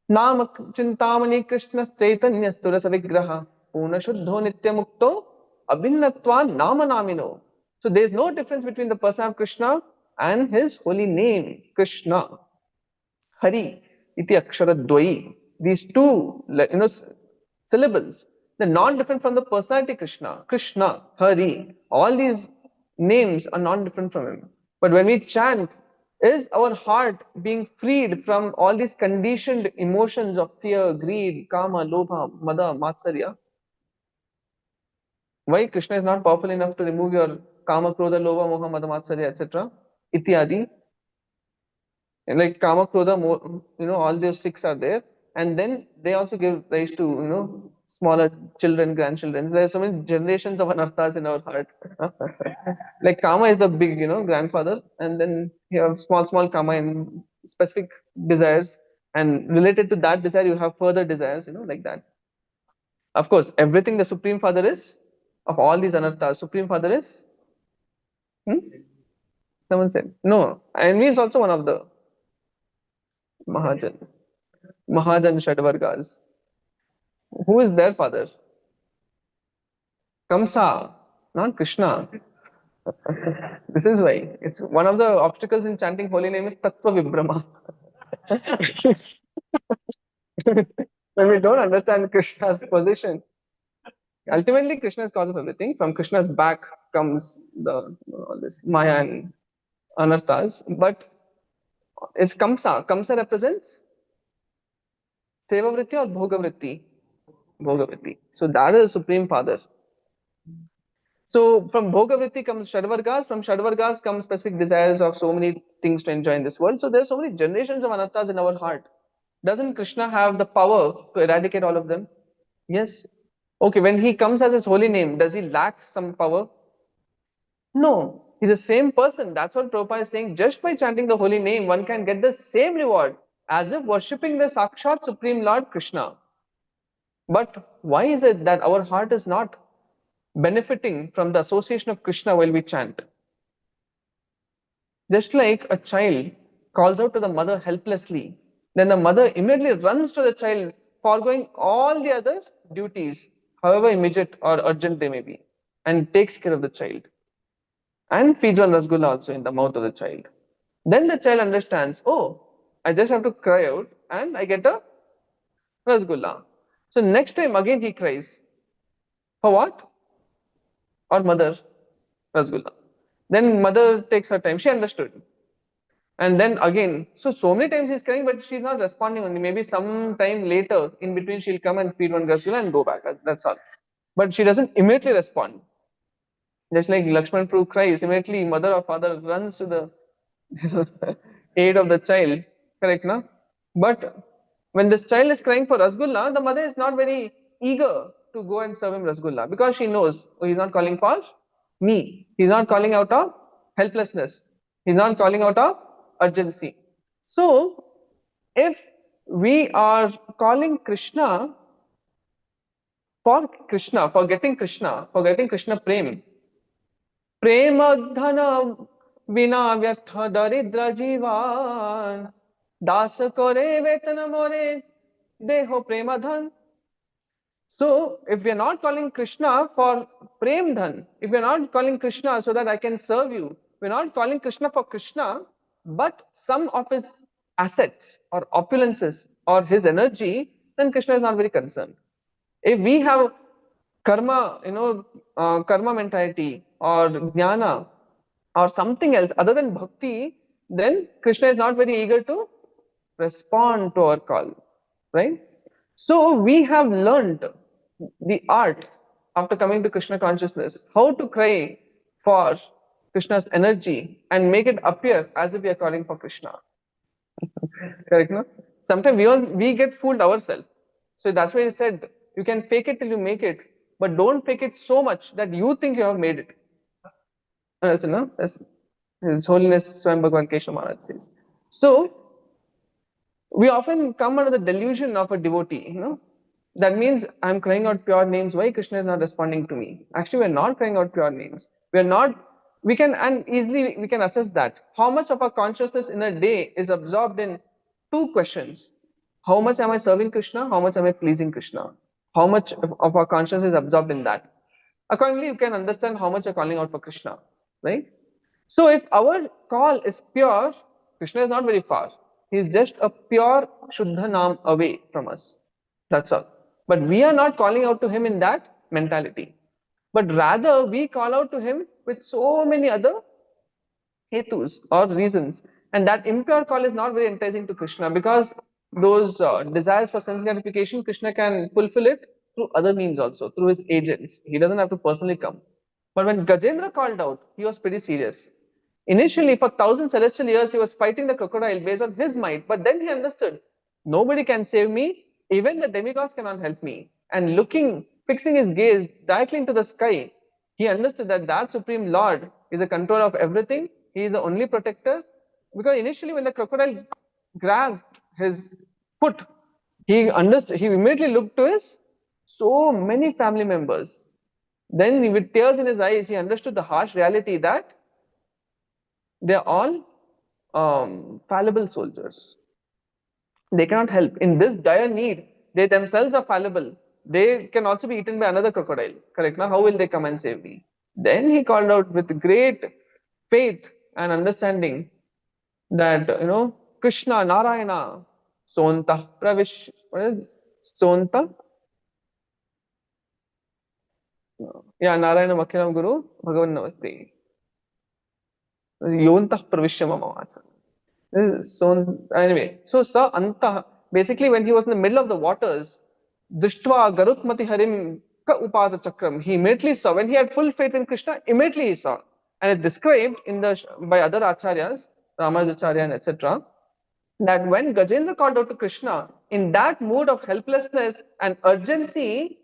Speaker 1: Nama Chintamani Krishna Chaitanya Sturasa Vigraha Puna Shuddho Nitya Mukto Abhinnatva Nama Namino. So there is no difference between the person of Krishna and his holy name, Krishna. Hari iti aksharadvayi. These two, syllables, they're non-different from the personality Krishna. Krishna, Hari, all these names are non-different from him. But when we chant, is our heart being freed from all these conditioned emotions of fear, greed, kama, lobha, mada, matsarya? Why Krishna is not powerful enough to remove your kama, krodha, lobha, moha, mada, matsarya, etc. Ityadi. And like Kama, Krodha, all those six are there, and then they also give rise to smaller children, grandchildren. There are so many generations of anarthas in our heart. Like Kama is the big, grandfather, and then you have small Kama in specific desires, and related to that desire, you have further desires, like that. Of course, everything the Supreme Father is, of all these anarthas, Supreme Father is. Hmm? Someone said no. Envy is also one of the Mahajan. Mahajan Shadvargas. Who is their father? Kamsa, not Krishna. This is why. It's one of the obstacles in chanting holy name is Tattva Vibrama. When we don't understand Krishna's position, ultimately Krishna is cause of everything. From Krishna's back comes all this Maya and Anarthas. But it's Kamsa. Kamsa represents Sevavritti or Bhogavritti. Bhogavritti. So that is the Supreme Father. So from Bhogavritti comes Shadvargas, from Shadvargas comes specific desires of so many things to enjoy in this world. So there's so many generations of anarthas in our heart. Doesn't Krishna have the power to eradicate all of them? Yes. Okay, when he comes as his holy name, does he lack some power? No. He's the same person. That's what Prabhupada is saying. Just by chanting the holy name, one can get the same reward as if worshipping the Sakshat Supreme Lord Krishna. But why is it that our heart is not benefiting from the association of Krishna while we chant? Just like a child calls out to the mother helplessly, then the mother immediately runs to the child, foregoing all the other duties, however immediate or urgent they may be, and takes care of the child and feeds on rasgulla also in the mouth of the child. Then the child understands, oh, I just have to cry out and I get a rasgulla. So next time again he cries. For what? Or mother, rasgulla. Then mother takes her time. She understood. And then again, so many times he's crying, but she's not responding only. Maybe some time later, in between, she'll come and feed one rasgulla and go back. That's all. But she doesn't immediately respond. Just like Lakshman Prabhu cries, immediately mother or father runs to the aid of the child. Correct, na? But when this child is crying for rasgulla, the mother is not very eager to go and serve him rasgulla, because she knows, oh, he's not calling for me. He's not calling out of helplessness. He's not calling out of urgency. So, if we are calling Krishna for Krishna, for getting Krishna prem, प्रेम धन बिना व्यर्थ दरिद्र जीवन दास करे वेतन मोरे देहो प्रेम धन. So if we are not calling Krishna for Prem Dhan, if we are not calling Krishna so that I can serve you, we are not calling Krishna for Krishna, but some of his assets or opulences or his energy, then Krishna is not very concerned. If we have karma, karma mentality or jnana or something else other than bhakti, then Krishna is not very eager to respond to our call, right? So we have learned the art after coming to Krishna consciousness, how to cry for Krishna's energy and make it appear as if we are calling for Krishna. Correct, no? Sometimes we get fooled ourselves. So that's why he said you can fake it till you make it, but don't fake it so much that you think you have made it. Understand, no? That's His Holiness Swam Bhagavan Keshav Maharaj says. So we often come under the delusion of a devotee, That means I'm crying out pure names. Why Krishna is not responding to me? Actually, we're not crying out pure names. We're not, we can, and easily we can assess that. How much of our consciousness in a day is absorbed in two questions? How much am I serving Krishna? How much am I pleasing Krishna? How much of our consciousness is absorbed in that? Accordingly, you can understand how much you're calling out for Krishna, right? So if our call is pure, Krishna is not very far. He is just a pure Shuddha Nam away from us. That's all. But we are not calling out to him in that mentality. But rather we call out to him with so many other hetus or reasons. And that impure call is not very enticing to Krishna because those desires for sense gratification, Krishna can fulfill it through other means also, through his agents. He doesn't have to personally come. But when Gajendra called out, he was pretty serious. Initially, for 1,000 celestial years, he was fighting the crocodile based on his might. But then he understood nobody can save me, even the demigods cannot help me. And fixing his gaze directly into the sky, he understood that that Supreme Lord is the controller of everything. He is the only protector. Because initially, when the crocodile grasped his foot, he understood. He immediately looked to his so many family members. Then, with tears in his eyes, he understood the harsh reality that they are all fallible soldiers. They cannot help. In this dire need, they themselves are fallible. They can also be eaten by another crocodile. Correct? Now, how will they come and save me? Then he called out with great faith and understanding that, Krishna, Narayana, Sonta, Pravish, what is Sonta? Yeah, Narayana Makhiram Guru, Bhagavan Namaste. Yontah Pravishya Mama. So anyway, so Sa Anta, basically when he was in the middle of the waters, Drishtva Garutmati Harim Ka Upada Chakram, he immediately saw, when he had full faith in Krishna, immediately he saw. And it's described in by other acharyas, Ramanujacharya and etc., that when Gajendra called out to Krishna, in that mood of helplessness and urgency,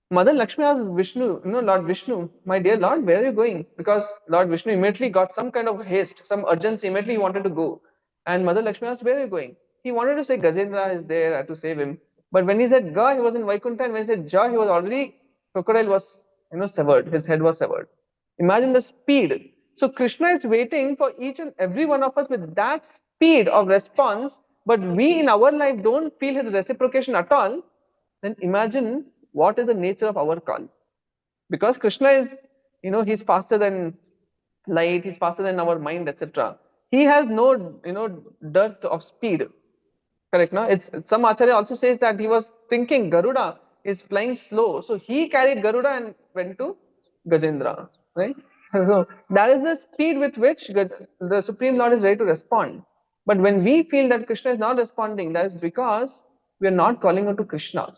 Speaker 1: Mother Lakshmi asked Vishnu, Lord Vishnu, my dear Lord, where are you going? Because Lord Vishnu immediately got some kind of haste, some urgency, immediately he wanted to go. And Mother Lakshmi asked, where are you going? He wanted to say Gajendra is there, I have to save him. But when he said Ga, he was in Vaikuntha, and when he said Ja, he was already, crocodile was, severed, his head was severed. Imagine the speed. So Krishna is waiting for each and every one of us with that speed of response, but we in our life don't feel his reciprocation at all. Then imagine what is the nature of our call. Because Krishna is, he's faster than light, he's faster than our mind, etc. He has no, dearth of speed. Correct, no? It's some Acharya also says that he was thinking Garuda is flying slow. So he carried Garuda and went to Gajendra. Right? So that is the speed with which the Supreme Lord is ready to respond. But when we feel that Krishna is not responding, that is because we are not calling out to Krishna.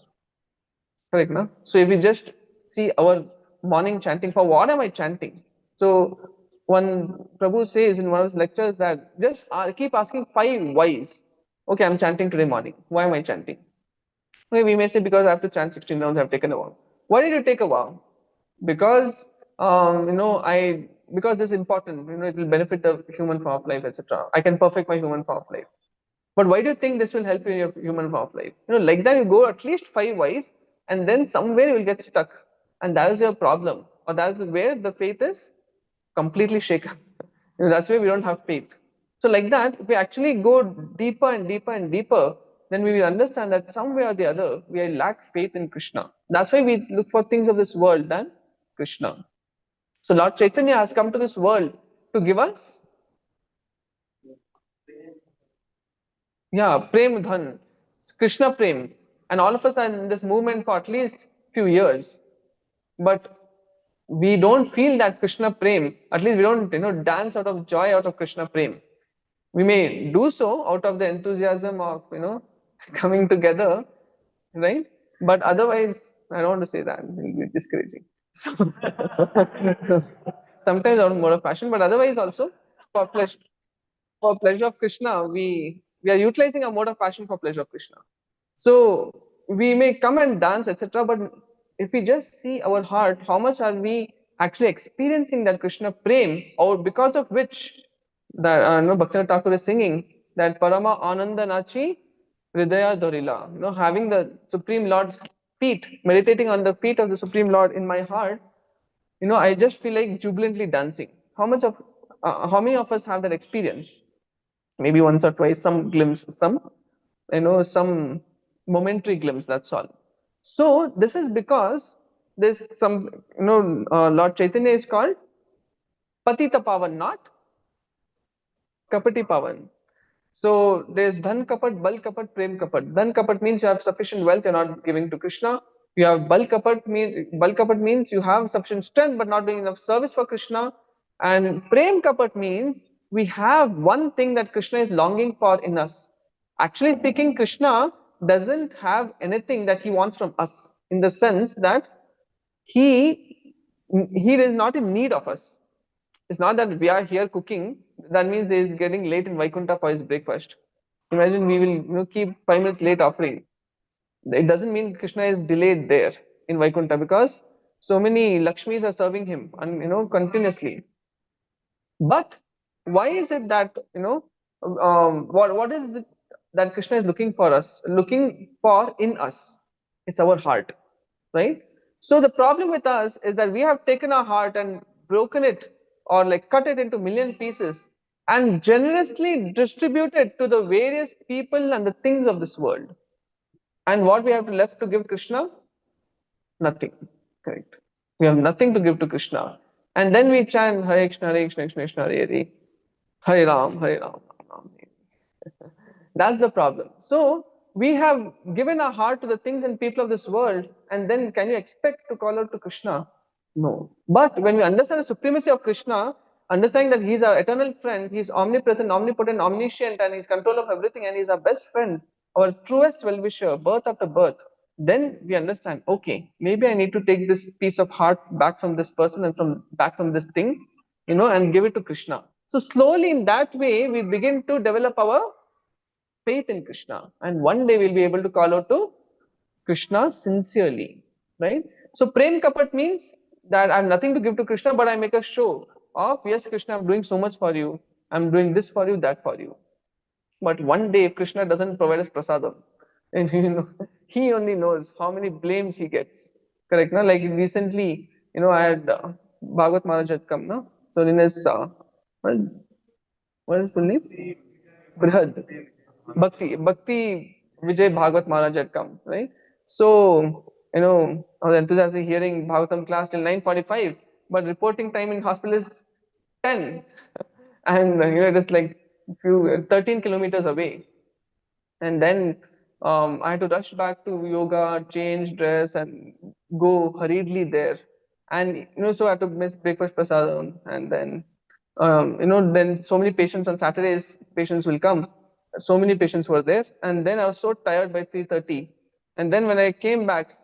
Speaker 1: Correct, no? So if we just see our morning chanting, for what am I chanting? So one Prabhu says in one of his lectures that just keep asking 5 whys. Okay, I'm chanting today morning. Why am I chanting? Okay, we may say because I have to chant 16 rounds, I've taken a vow. Why did you take a vow? Because because this is important, it will benefit the human form of life, etc. I can perfect my human form of life. But why do you think this will help you in your human form of life? Like that you go at least 5 whys and then somewhere you will get stuck. And that is your problem. Or that is where the faith is completely shaken. That's why we don't have faith. So like that, if we actually go deeper and deeper and deeper, then we will understand that some way or the other we lack faith in Krishna. That's why we look for things of this world than Krishna. So Lord Chaitanya has come to this world to give us, yeah, Prem Dhan, Krishna Prem. And all of us are in this movement for at least few years. But we don't feel that Krishna Prem, at least we don't, dance out of joy out of Krishna Prem. We may do so out of the enthusiasm of, coming together, right? But otherwise, I don't want to say that, it will be discouraging. So, so sometimes out of mode of passion, but otherwise also for pleasure of Krishna, we are utilizing our mode of passion for pleasure of Krishna. So we may come and dance, etc. But if we just see our heart, how much are we actually experiencing that Krishna prem, or because of which that Bhaktivinoda Thakur is singing that Parama Ananda Nachi Hridaya Dorila, having the Supreme Lord's feet, meditating on the feet of the Supreme Lord in my heart, I just feel like jubilantly dancing. How many of us have that experience? Maybe once or twice, some glimpse, some momentary glimpse, that's all. So this is because there's some, Lord Chaitanya is called Patita Pavan, not Kapati Pavan. So there's Dhan Kapat, Bal Kapat, Prem Kapat. Dhan Kapat means you have sufficient wealth, you're not giving to Krishna. You have Bal Kapat means you have sufficient strength but not doing enough service for Krishna. And Prem Kapat means we have one thing that Krishna is longing for in us. Actually speaking, Krishna doesn't have anything that he wants from us, in the sense that he he is not in need of us. It's not that we are here cooking, that means he is getting late in Vaikuntha for his breakfast. Imagine we will keep 5 minutes late offering. It doesn't mean Krishna is delayed there in Vaikuntha, because so many Lakshmis are serving him and continuously. But why is it that what is it that Krishna is looking for in us? It's our heart, right? So the problem with us is that we have taken our heart and broken it, or like cut it into million pieces and generously distributed to the various people and the things of this world. And what we have left to give Krishna? Nothing. Correct. We have nothing to give to Krishna. And then we chant Hare Krishna, Hare Krishna, Krishna Krishna, Hare Hare, Hare Ram, Hare Ram, Ram Ram, Hare. That's the problem. So we have given our heart to the things and people of this world, and then can you expect to call out to Krishna? No. But when we understand the supremacy of Krishna, understanding that he's our eternal friend, he's omnipresent, omnipotent, omniscient, and he's control of everything, and he's our best friend, our truest well-wisher, birth after birth, then we understand, okay, maybe I need to take this piece of heart back from this person and back from this thing, and give it to Krishna. So slowly in that way, we begin to develop our faith in Krishna. And one day we'll be able to call out to Krishna sincerely, right? So Prem Kapat means that I have nothing to give to Krishna, but I make a show of, yes, Krishna, I'm doing so much for you. I'm doing this for you, that for you. But one day, if Krishna doesn't provide us prasadam, and he only knows how many blames he gets. Correct? No? Like recently, I had Bhagavad Maharaj had come, no? So in his what is his full name? Brihad. Bhakti Vijay Bhagavat Maharaj had come, right? So, I was enthusiastic hearing Bhagavatam class till 9:45, but reporting time in hospital is 10. And, it is like 13 kilometers away. And then I had to rush back to yoga, change dress, and go hurriedly there. And so I had to miss breakfast prasadam, and then then so many patients on Saturdays, patients will come. So many patients were there, and then I was so tired by 3:30. And then when I came back,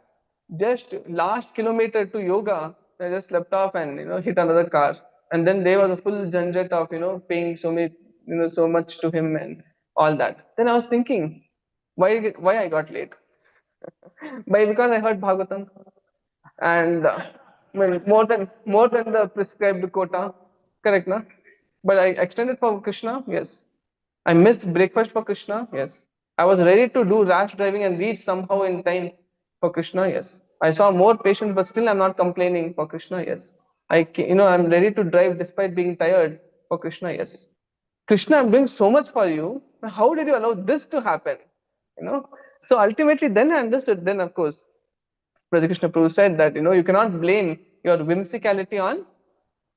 Speaker 1: just last kilometer to yoga, I just slept off and hit another car. And then there was a full janjat of paying so much to him and all that. Then I was thinking, why I got late? Why? Because I heard Bhagavatam, and well, more than the prescribed quota, correct, na? But I extended for Krishna, yes. I missed breakfast for Krishna, yes. I was ready to do rash driving and reach somehow in time for Krishna, yes. I saw more patients, but still I'm not complaining for Krishna, yes. I'm ready to drive despite being tired for Krishna, yes. Krishna, I'm doing so much for you. How did you allow this to happen? you know. So ultimately, then I understood. Then of course, Radha Krishna Prabhu said that you cannot blame your whimsicality on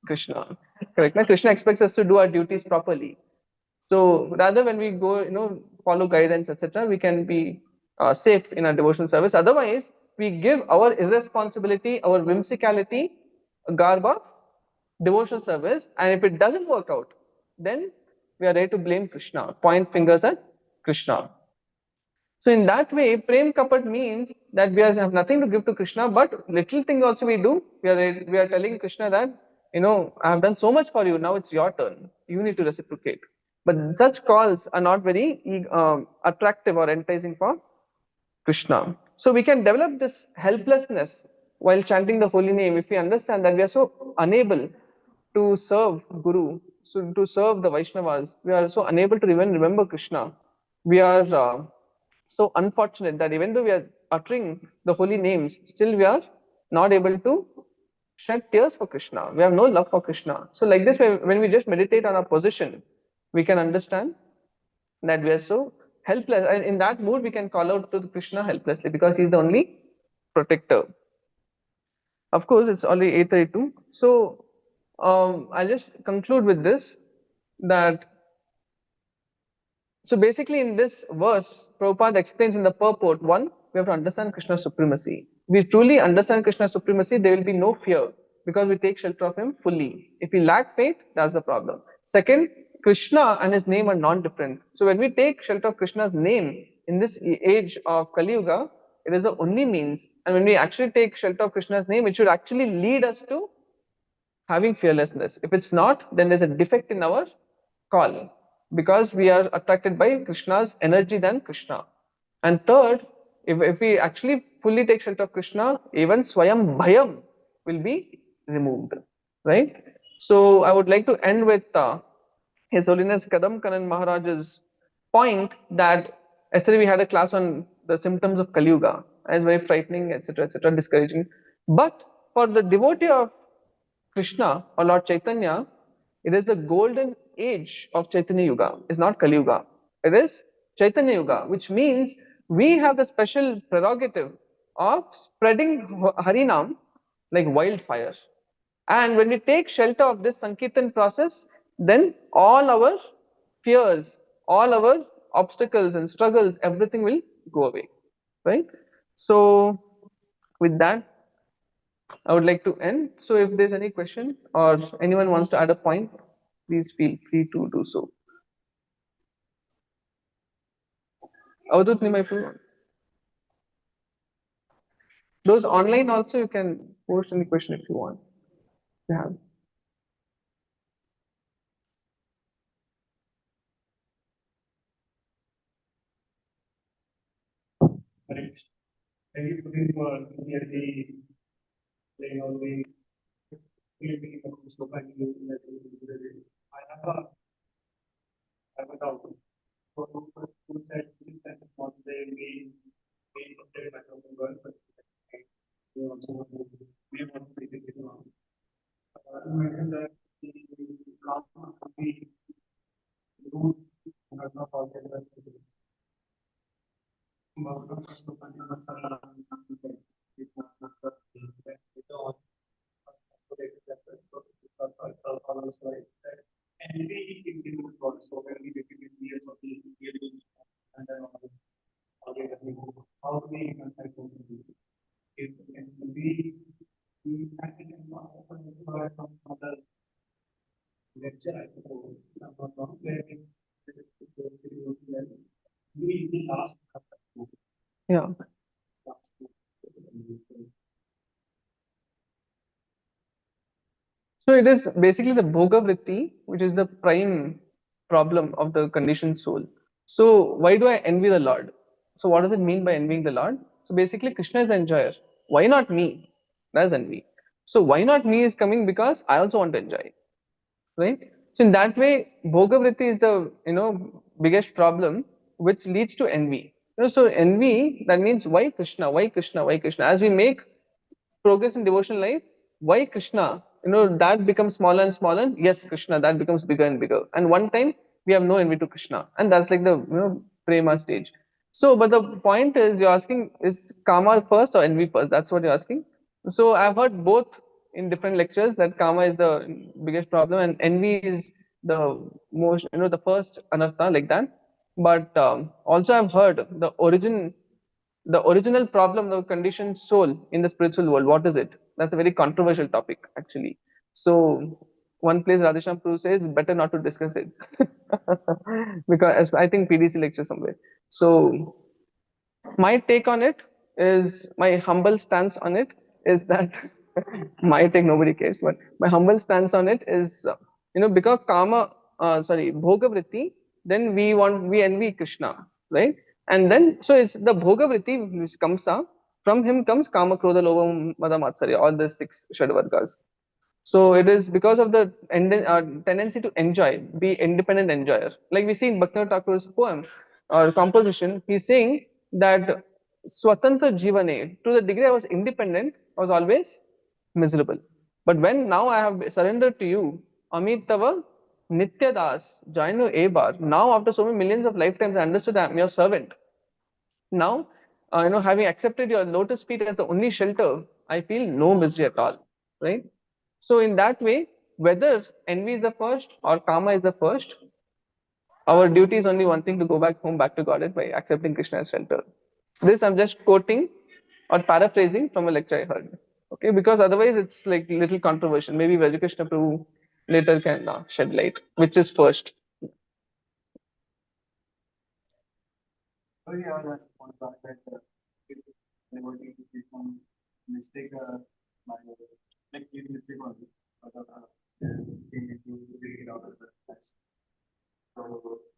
Speaker 1: Krishna. Correct? Now, Krishna expects us to do our duties properly. So rather, when we go, follow guidance, etc., we can be safe in our devotional service. Otherwise, we give our irresponsibility, our whimsicality, a garb of devotional service, and if it doesn't work out, then we are ready to blame Krishna, point fingers at Krishna. So in that way, prem kapat means that have nothing to give to Krishna, but little thing also we do. We are telling Krishna that I have done so much for you. Now it's your turn. You need to reciprocate. But such calls are not very attractive or enticing for Krishna. So we can develop this helplessness while chanting the holy name if we understand that we are so unable to serve Guru, so to serve the Vaishnavas. We are so unable to even remember Krishna. We are so unfortunate that even though we are uttering the holy names, still we are not able to shed tears for Krishna. We have no love for Krishna. So, like this, when we just meditate on our position, we can understand that we are so helpless. And in that mood, we can call out to Krishna helplessly because He is the only protector. Of course, it's only 8:32. So, I'll just conclude with this that so basically, in this verse, Prabhupada explains in the purport, one, we have to understand Krishna's supremacy. We truly understand Krishna's supremacy, there will be no fear because we take shelter of him fully. If we lack faith, that's the problem. Second, Krishna and his name are non-different. So when we take shelter of Krishna's name in this age of Kali Yuga, it is the only means. And when we actually take shelter of Krishna's name, it should actually lead us to having fearlessness. If it's not, then there's a defect in our call because we are attracted by Krishna's energy than Krishna. And third, if we actually fully take shelter of Krishna, even Swayam Bhayam will be removed. Right? So I would like to end with His Holiness Kadam Kanan Maharaj's point that yesterday we had a class on the symptoms of Kali Yuga. It's very frightening, etc., discouraging. But for the devotee of Krishna or Lord Chaitanya, it is the golden age of Chaitanya Yuga. It's not Kali Yuga. It is Chaitanya Yuga, which means we have the special prerogative of spreading Harinam like wildfire. And when we take shelter of this Sankirtan process, then all our fears, all our obstacles and struggles, everything will go away. Right? So, with that, I would like to end. So if there's any question or anyone wants to add a point, please feel free to do so. Avadut Nimai, those online also you can post any question if you want. You have.
Speaker 3: Thank you for the playing out the I have a doubt. For who said that what they may subject matter of the world, but we also we want to take it on. You mentioned that the karma could be root and not object that and we continue to so when we basically years of the hearing and then how we contact if and we actually not open from other lecture I suppose not where we last
Speaker 1: Yeah. So it is basically the bhoga vritti, which is the prime problem of the conditioned soul. So why do I envy the Lord? So what does it mean by envying the Lord? So basically Krishna is the enjoyer. Why not me? That's envy. So why not me is coming because I also want to enjoy. Right? So in that way, bhoga vritti is the biggest problem which leads to envy. So envy, that means why Krishna, why Krishna, why Krishna. As we make progress in devotional life, why Krishna? That becomes smaller and smaller. Yes, Krishna, that becomes bigger and bigger. And one time we have no envy to Krishna, and that's like the prema stage. So, but the point is, you're asking, is karma first or envy first? That's what you're asking. So, I've heard both in different lectures that karma is the biggest problem and envy is the most, the first anartha, like that. But also, I've heard the original problem, the conditioned soul in the spiritual world. What is it? That's a very controversial topic, actually. So, one place Radhesham Prabhu says better not to discuss it because I think PDC lecture somewhere. So my take on it is my humble stance on it is that my take nobody cares, but my humble stance on it is because karma, sorry, bhoga vritti, then we envy Krishna, right? And then so it's the bhoga vritti which comes up, from him comes kama, krodha, lobha, mada, matsarya, all the six shadvargas. So it is because of the tendency to enjoy, be independent enjoyer. Like we see in Bhaktivinoda Thakur's poem or composition, he's saying that Swatantra Jivane, to the degree I was independent, I was always miserable. But when now I have surrendered to you, Amitava Nitya Das, Jainu Ebar, now after so many millions of lifetimes I understood I am your servant. Now, having accepted your lotus feet as the only shelter, I feel no misery at all, right? So in that way, whether envy is the first or karma is the first, our duty is only one thing: to go back home, back to Godhead by accepting Krishna as shelter. This I'm just quoting or paraphrasing from a lecture I heard. Okay, because otherwise it's like little controversial. Maybe Vajakrishna Prabhu later can shed light, which is first.
Speaker 3: So yeah, that one fact that if devotee did some mistake, by like did mistake only, but they need to take it out of the class. So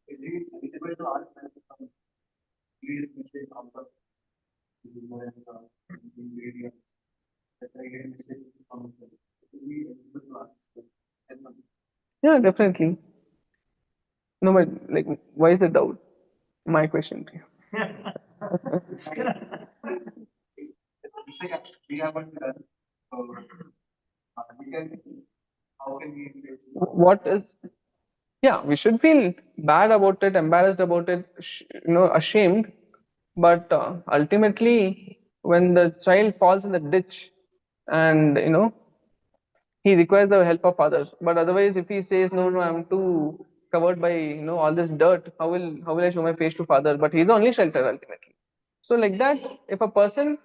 Speaker 3: it is eligible to ask that some clear mistake out of the area that I get mistake from them. It will be eligible to ask them.
Speaker 1: Yeah, definitely. No, but like, why is it doubt? My question to you.
Speaker 3: It's like we haven't done. So we can. How can we face it?
Speaker 1: What is Yeah, we should feel bad about it, embarrassed about it, ashamed. But ultimately, when the child falls in the ditch, and he requires the help of others. But otherwise, if he says, "No, no, I'm too covered by all this dirt, how will I show my face to father?" But he's the only shelter ultimately. So like that, if a person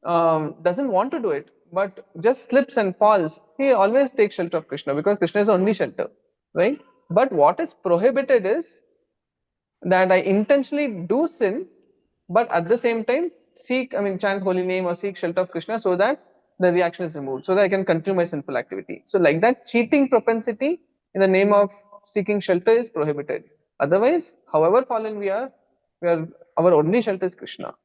Speaker 1: doesn't want to do it, but just slips and falls, he always takes shelter of Krishna because Krishna is the only shelter, right? But what is prohibited is that I intentionally do sin, but at the same time chant holy name or seek shelter of Krishna so that the reaction is removed, so that I can continue my sinful activity. So like that, cheating propensity in the name of seeking shelter is prohibited. Otherwise, however fallen we are our only shelter is Krishna.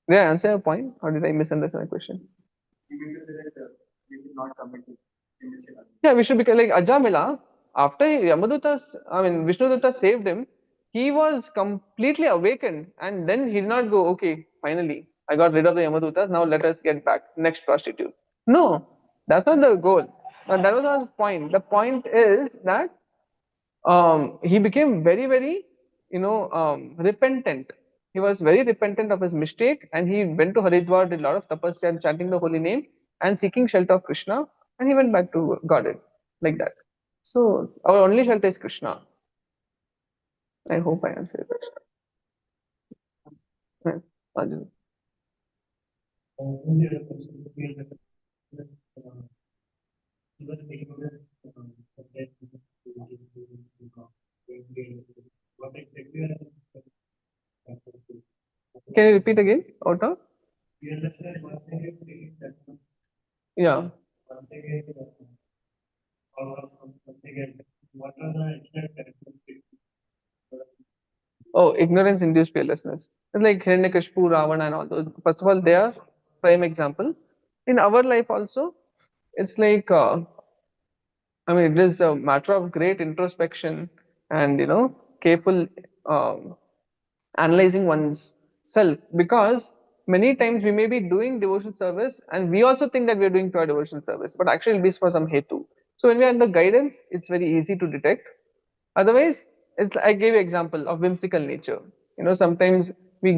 Speaker 1: Did I answer your point, or did I misunderstand the question?
Speaker 3: We need to say that we should not commit it in this year.
Speaker 1: Yeah, we should be like Ajamila. After Vishnudutta saved him, he was completely awakened, and then he did not go, okay, finally, I got rid of the Yamadutas, now let us get back, next prostitute. No, that's not the goal. That was not his point. The point is that he became very, very, repentant. He was very repentant of his mistake, and he went to Haridwar, did a lot of tapasya and chanting the holy name and seeking shelter of Krishna, and he went back to Godhead like that. So our only shelter is Krishna. I hope I answered your question. Yeah, Arjun.
Speaker 3: Earlier, we understood that, even ignorance, subject to God. What exactly
Speaker 1: Can you repeat again? Out of?
Speaker 3: we understand one thing is taking judgment,
Speaker 1: Yeah.
Speaker 3: one thing is power from something else. What are the exact characteristics?
Speaker 1: Oh, ignorance induced fearlessness. It's like Hiranyakashipu, Ravana, and all those. First of all, they are prime examples. In our life also, it's like it is a matter of great introspection and careful analyzing one's self, because many times we may be doing devotional service and we also think that we are doing pure devotional service, but actually it is for some hetu. So when we are under guidance, it's very easy to detect. Otherwise, I gave you example of whimsical nature. Sometimes we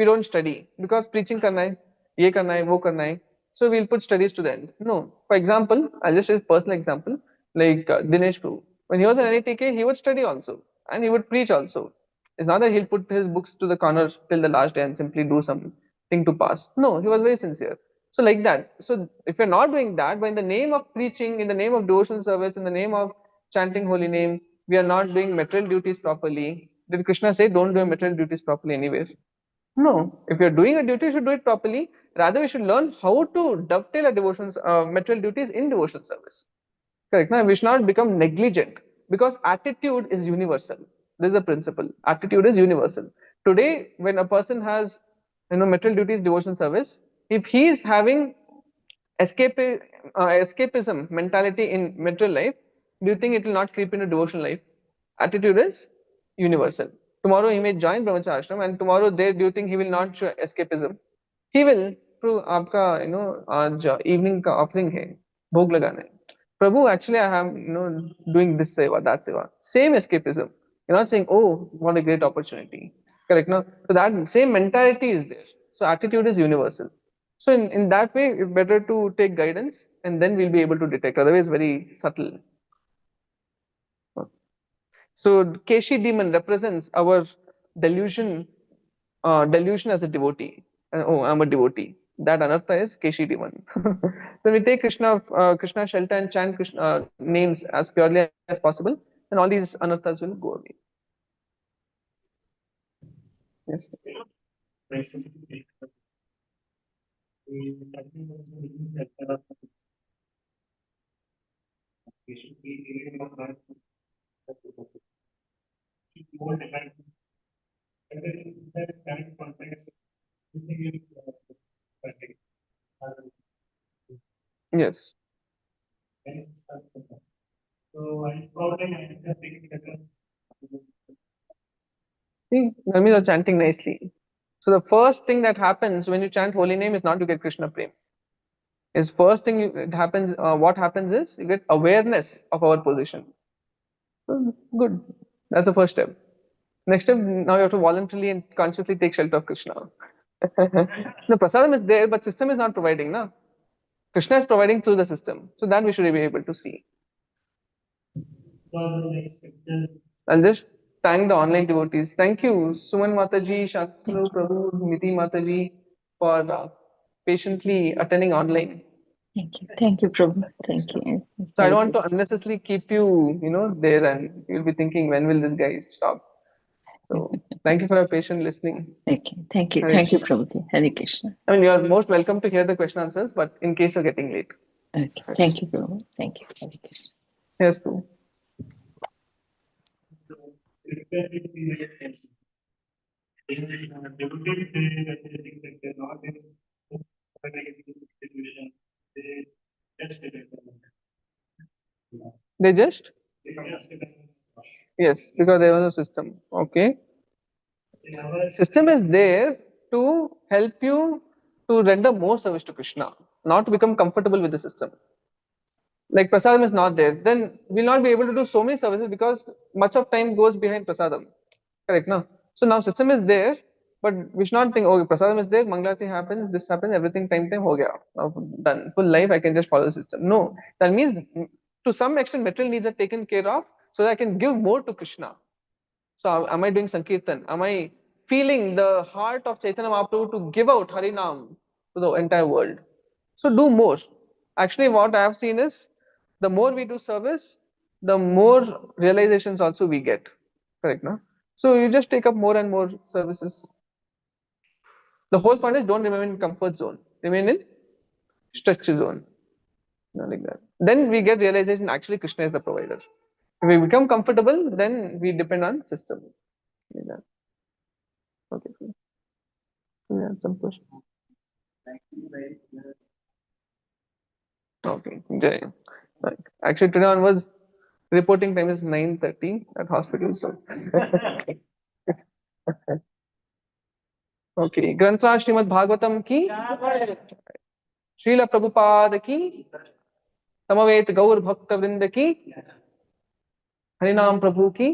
Speaker 1: don't study because preaching karna hai, ye karna hai, wo karna hai. So we'll put studies to the end. No. For example, I'll just use personal example, like Dinesh Prabhu. When he was an NITK, he would study also and he would preach also. It's not that he'll put his books to the corner till the last day and simply do something to pass. No, he was very sincere. So like that. So if you're not doing that, but in the name of preaching, in the name of devotional service, in the name of chanting holy name, we are not doing material duties properly. Did Krishna say don't do material duties properly anywhere? No. If you're doing a duty, you should do it properly. Rather, we should learn how to dovetail our devotions, material duties in devotional service. Correct. Now, we should not become negligent because attitude is universal. This is a principle. Attitude is universal. Today, when a person has, material duties, devotion service, if he is having escape, escapism mentality in material life, do you think it will not creep into devotional life? Attitude is universal. Tomorrow he may join Brahmacharya ashram, and tomorrow there, do you think he will not show escapism? He will. Through आपका आज evening का offering है, भोग लगाना है. Prabhu, actually, I am, doing this seva, that seva. Same escapism. You're not saying, oh, what a great opportunity. Correct, no? So that same mentality is there. So attitude is universal. So in that way, it's better to take guidance and then we'll be able to detect. Otherwise, very subtle. So Keshi demon represents our delusion, delusion as a devotee. Oh, I'm a devotee. That anartha is Keshi demon. So we take Krishna shelter and chant Krishna names as purely as possible, and all these anarthas will go away. Yes.
Speaker 3: Basically, we should be giving our life more depend. And then in that kind of context, we think it's
Speaker 1: Yes.
Speaker 3: so I probably I just think that
Speaker 1: See, that means you're chanting nicely. So the first thing that happens when you chant holy name is not to get Krishna prem. Is first thing it happens. What happens is you get awareness of our position. Good. That's the first step. Next step, now you have to voluntarily and consciously take shelter of Krishna. The prasadam is there, but system is not providing. Na? Krishna is providing through the system. So that we should be able to see. I'll just thank the online devotees. Thank you, Suman Mataji, Shantanu Prabhu, Niti Mataji, for patiently attending online.
Speaker 2: Thank you, Prabhu. Thank you.
Speaker 1: So I don't want to unnecessarily keep you, there, and you'll be thinking, when will this guy stop? So thank you for your patient listening.
Speaker 2: Okay, thank you.
Speaker 1: Hare
Speaker 2: Thank you,
Speaker 1: Krishna.
Speaker 2: Prabhuji. Hare Krishna.
Speaker 1: I mean, you are most welcome to hear the question answers, but in case you're getting late.
Speaker 2: Okay, thank you, Prabhu. Thank you. Hare Krishna.
Speaker 1: Yes, too. They just? Yes, because there was a system. Okay. System is there to help you to render more service to Krishna, not to become comfortable with the system. Like prasadam is not there, then we'll not be able to do so many services because much of time goes behind prasadam. Correct, no? So now system is there, but we should not think, okay, prasadam is there, Mangalati happens, this happens, everything time ho gaya. Now done. Full life I can just follow the system. No, that means to some extent material needs are taken care of so that I can give more to Krishna. So am I doing Sankirtan? Am I feeling the heart of Chaitanya Mahaprabhu to give out Harinam to the entire world? So do more. Actually, what I have seen is the more we do service, the more realizations also we get. Correct, no? So you just take up more and more services. The whole point is don't remain in comfort zone. Remain in stretch zone. Like that. Then we get realization actually Krishna is the provider. If we become comfortable, then we depend on system. Like that. Okay. Yeah, some question. Okay. Jai. Right. Actually, today onwards, reporting time is 9:30 at hospital. So. Okay. ग्रंथराज Shrimad Bhagavatam की श्रील प्रभुपाद की समवेत गौर भक्त वृंद की हरिनाम प्रभु की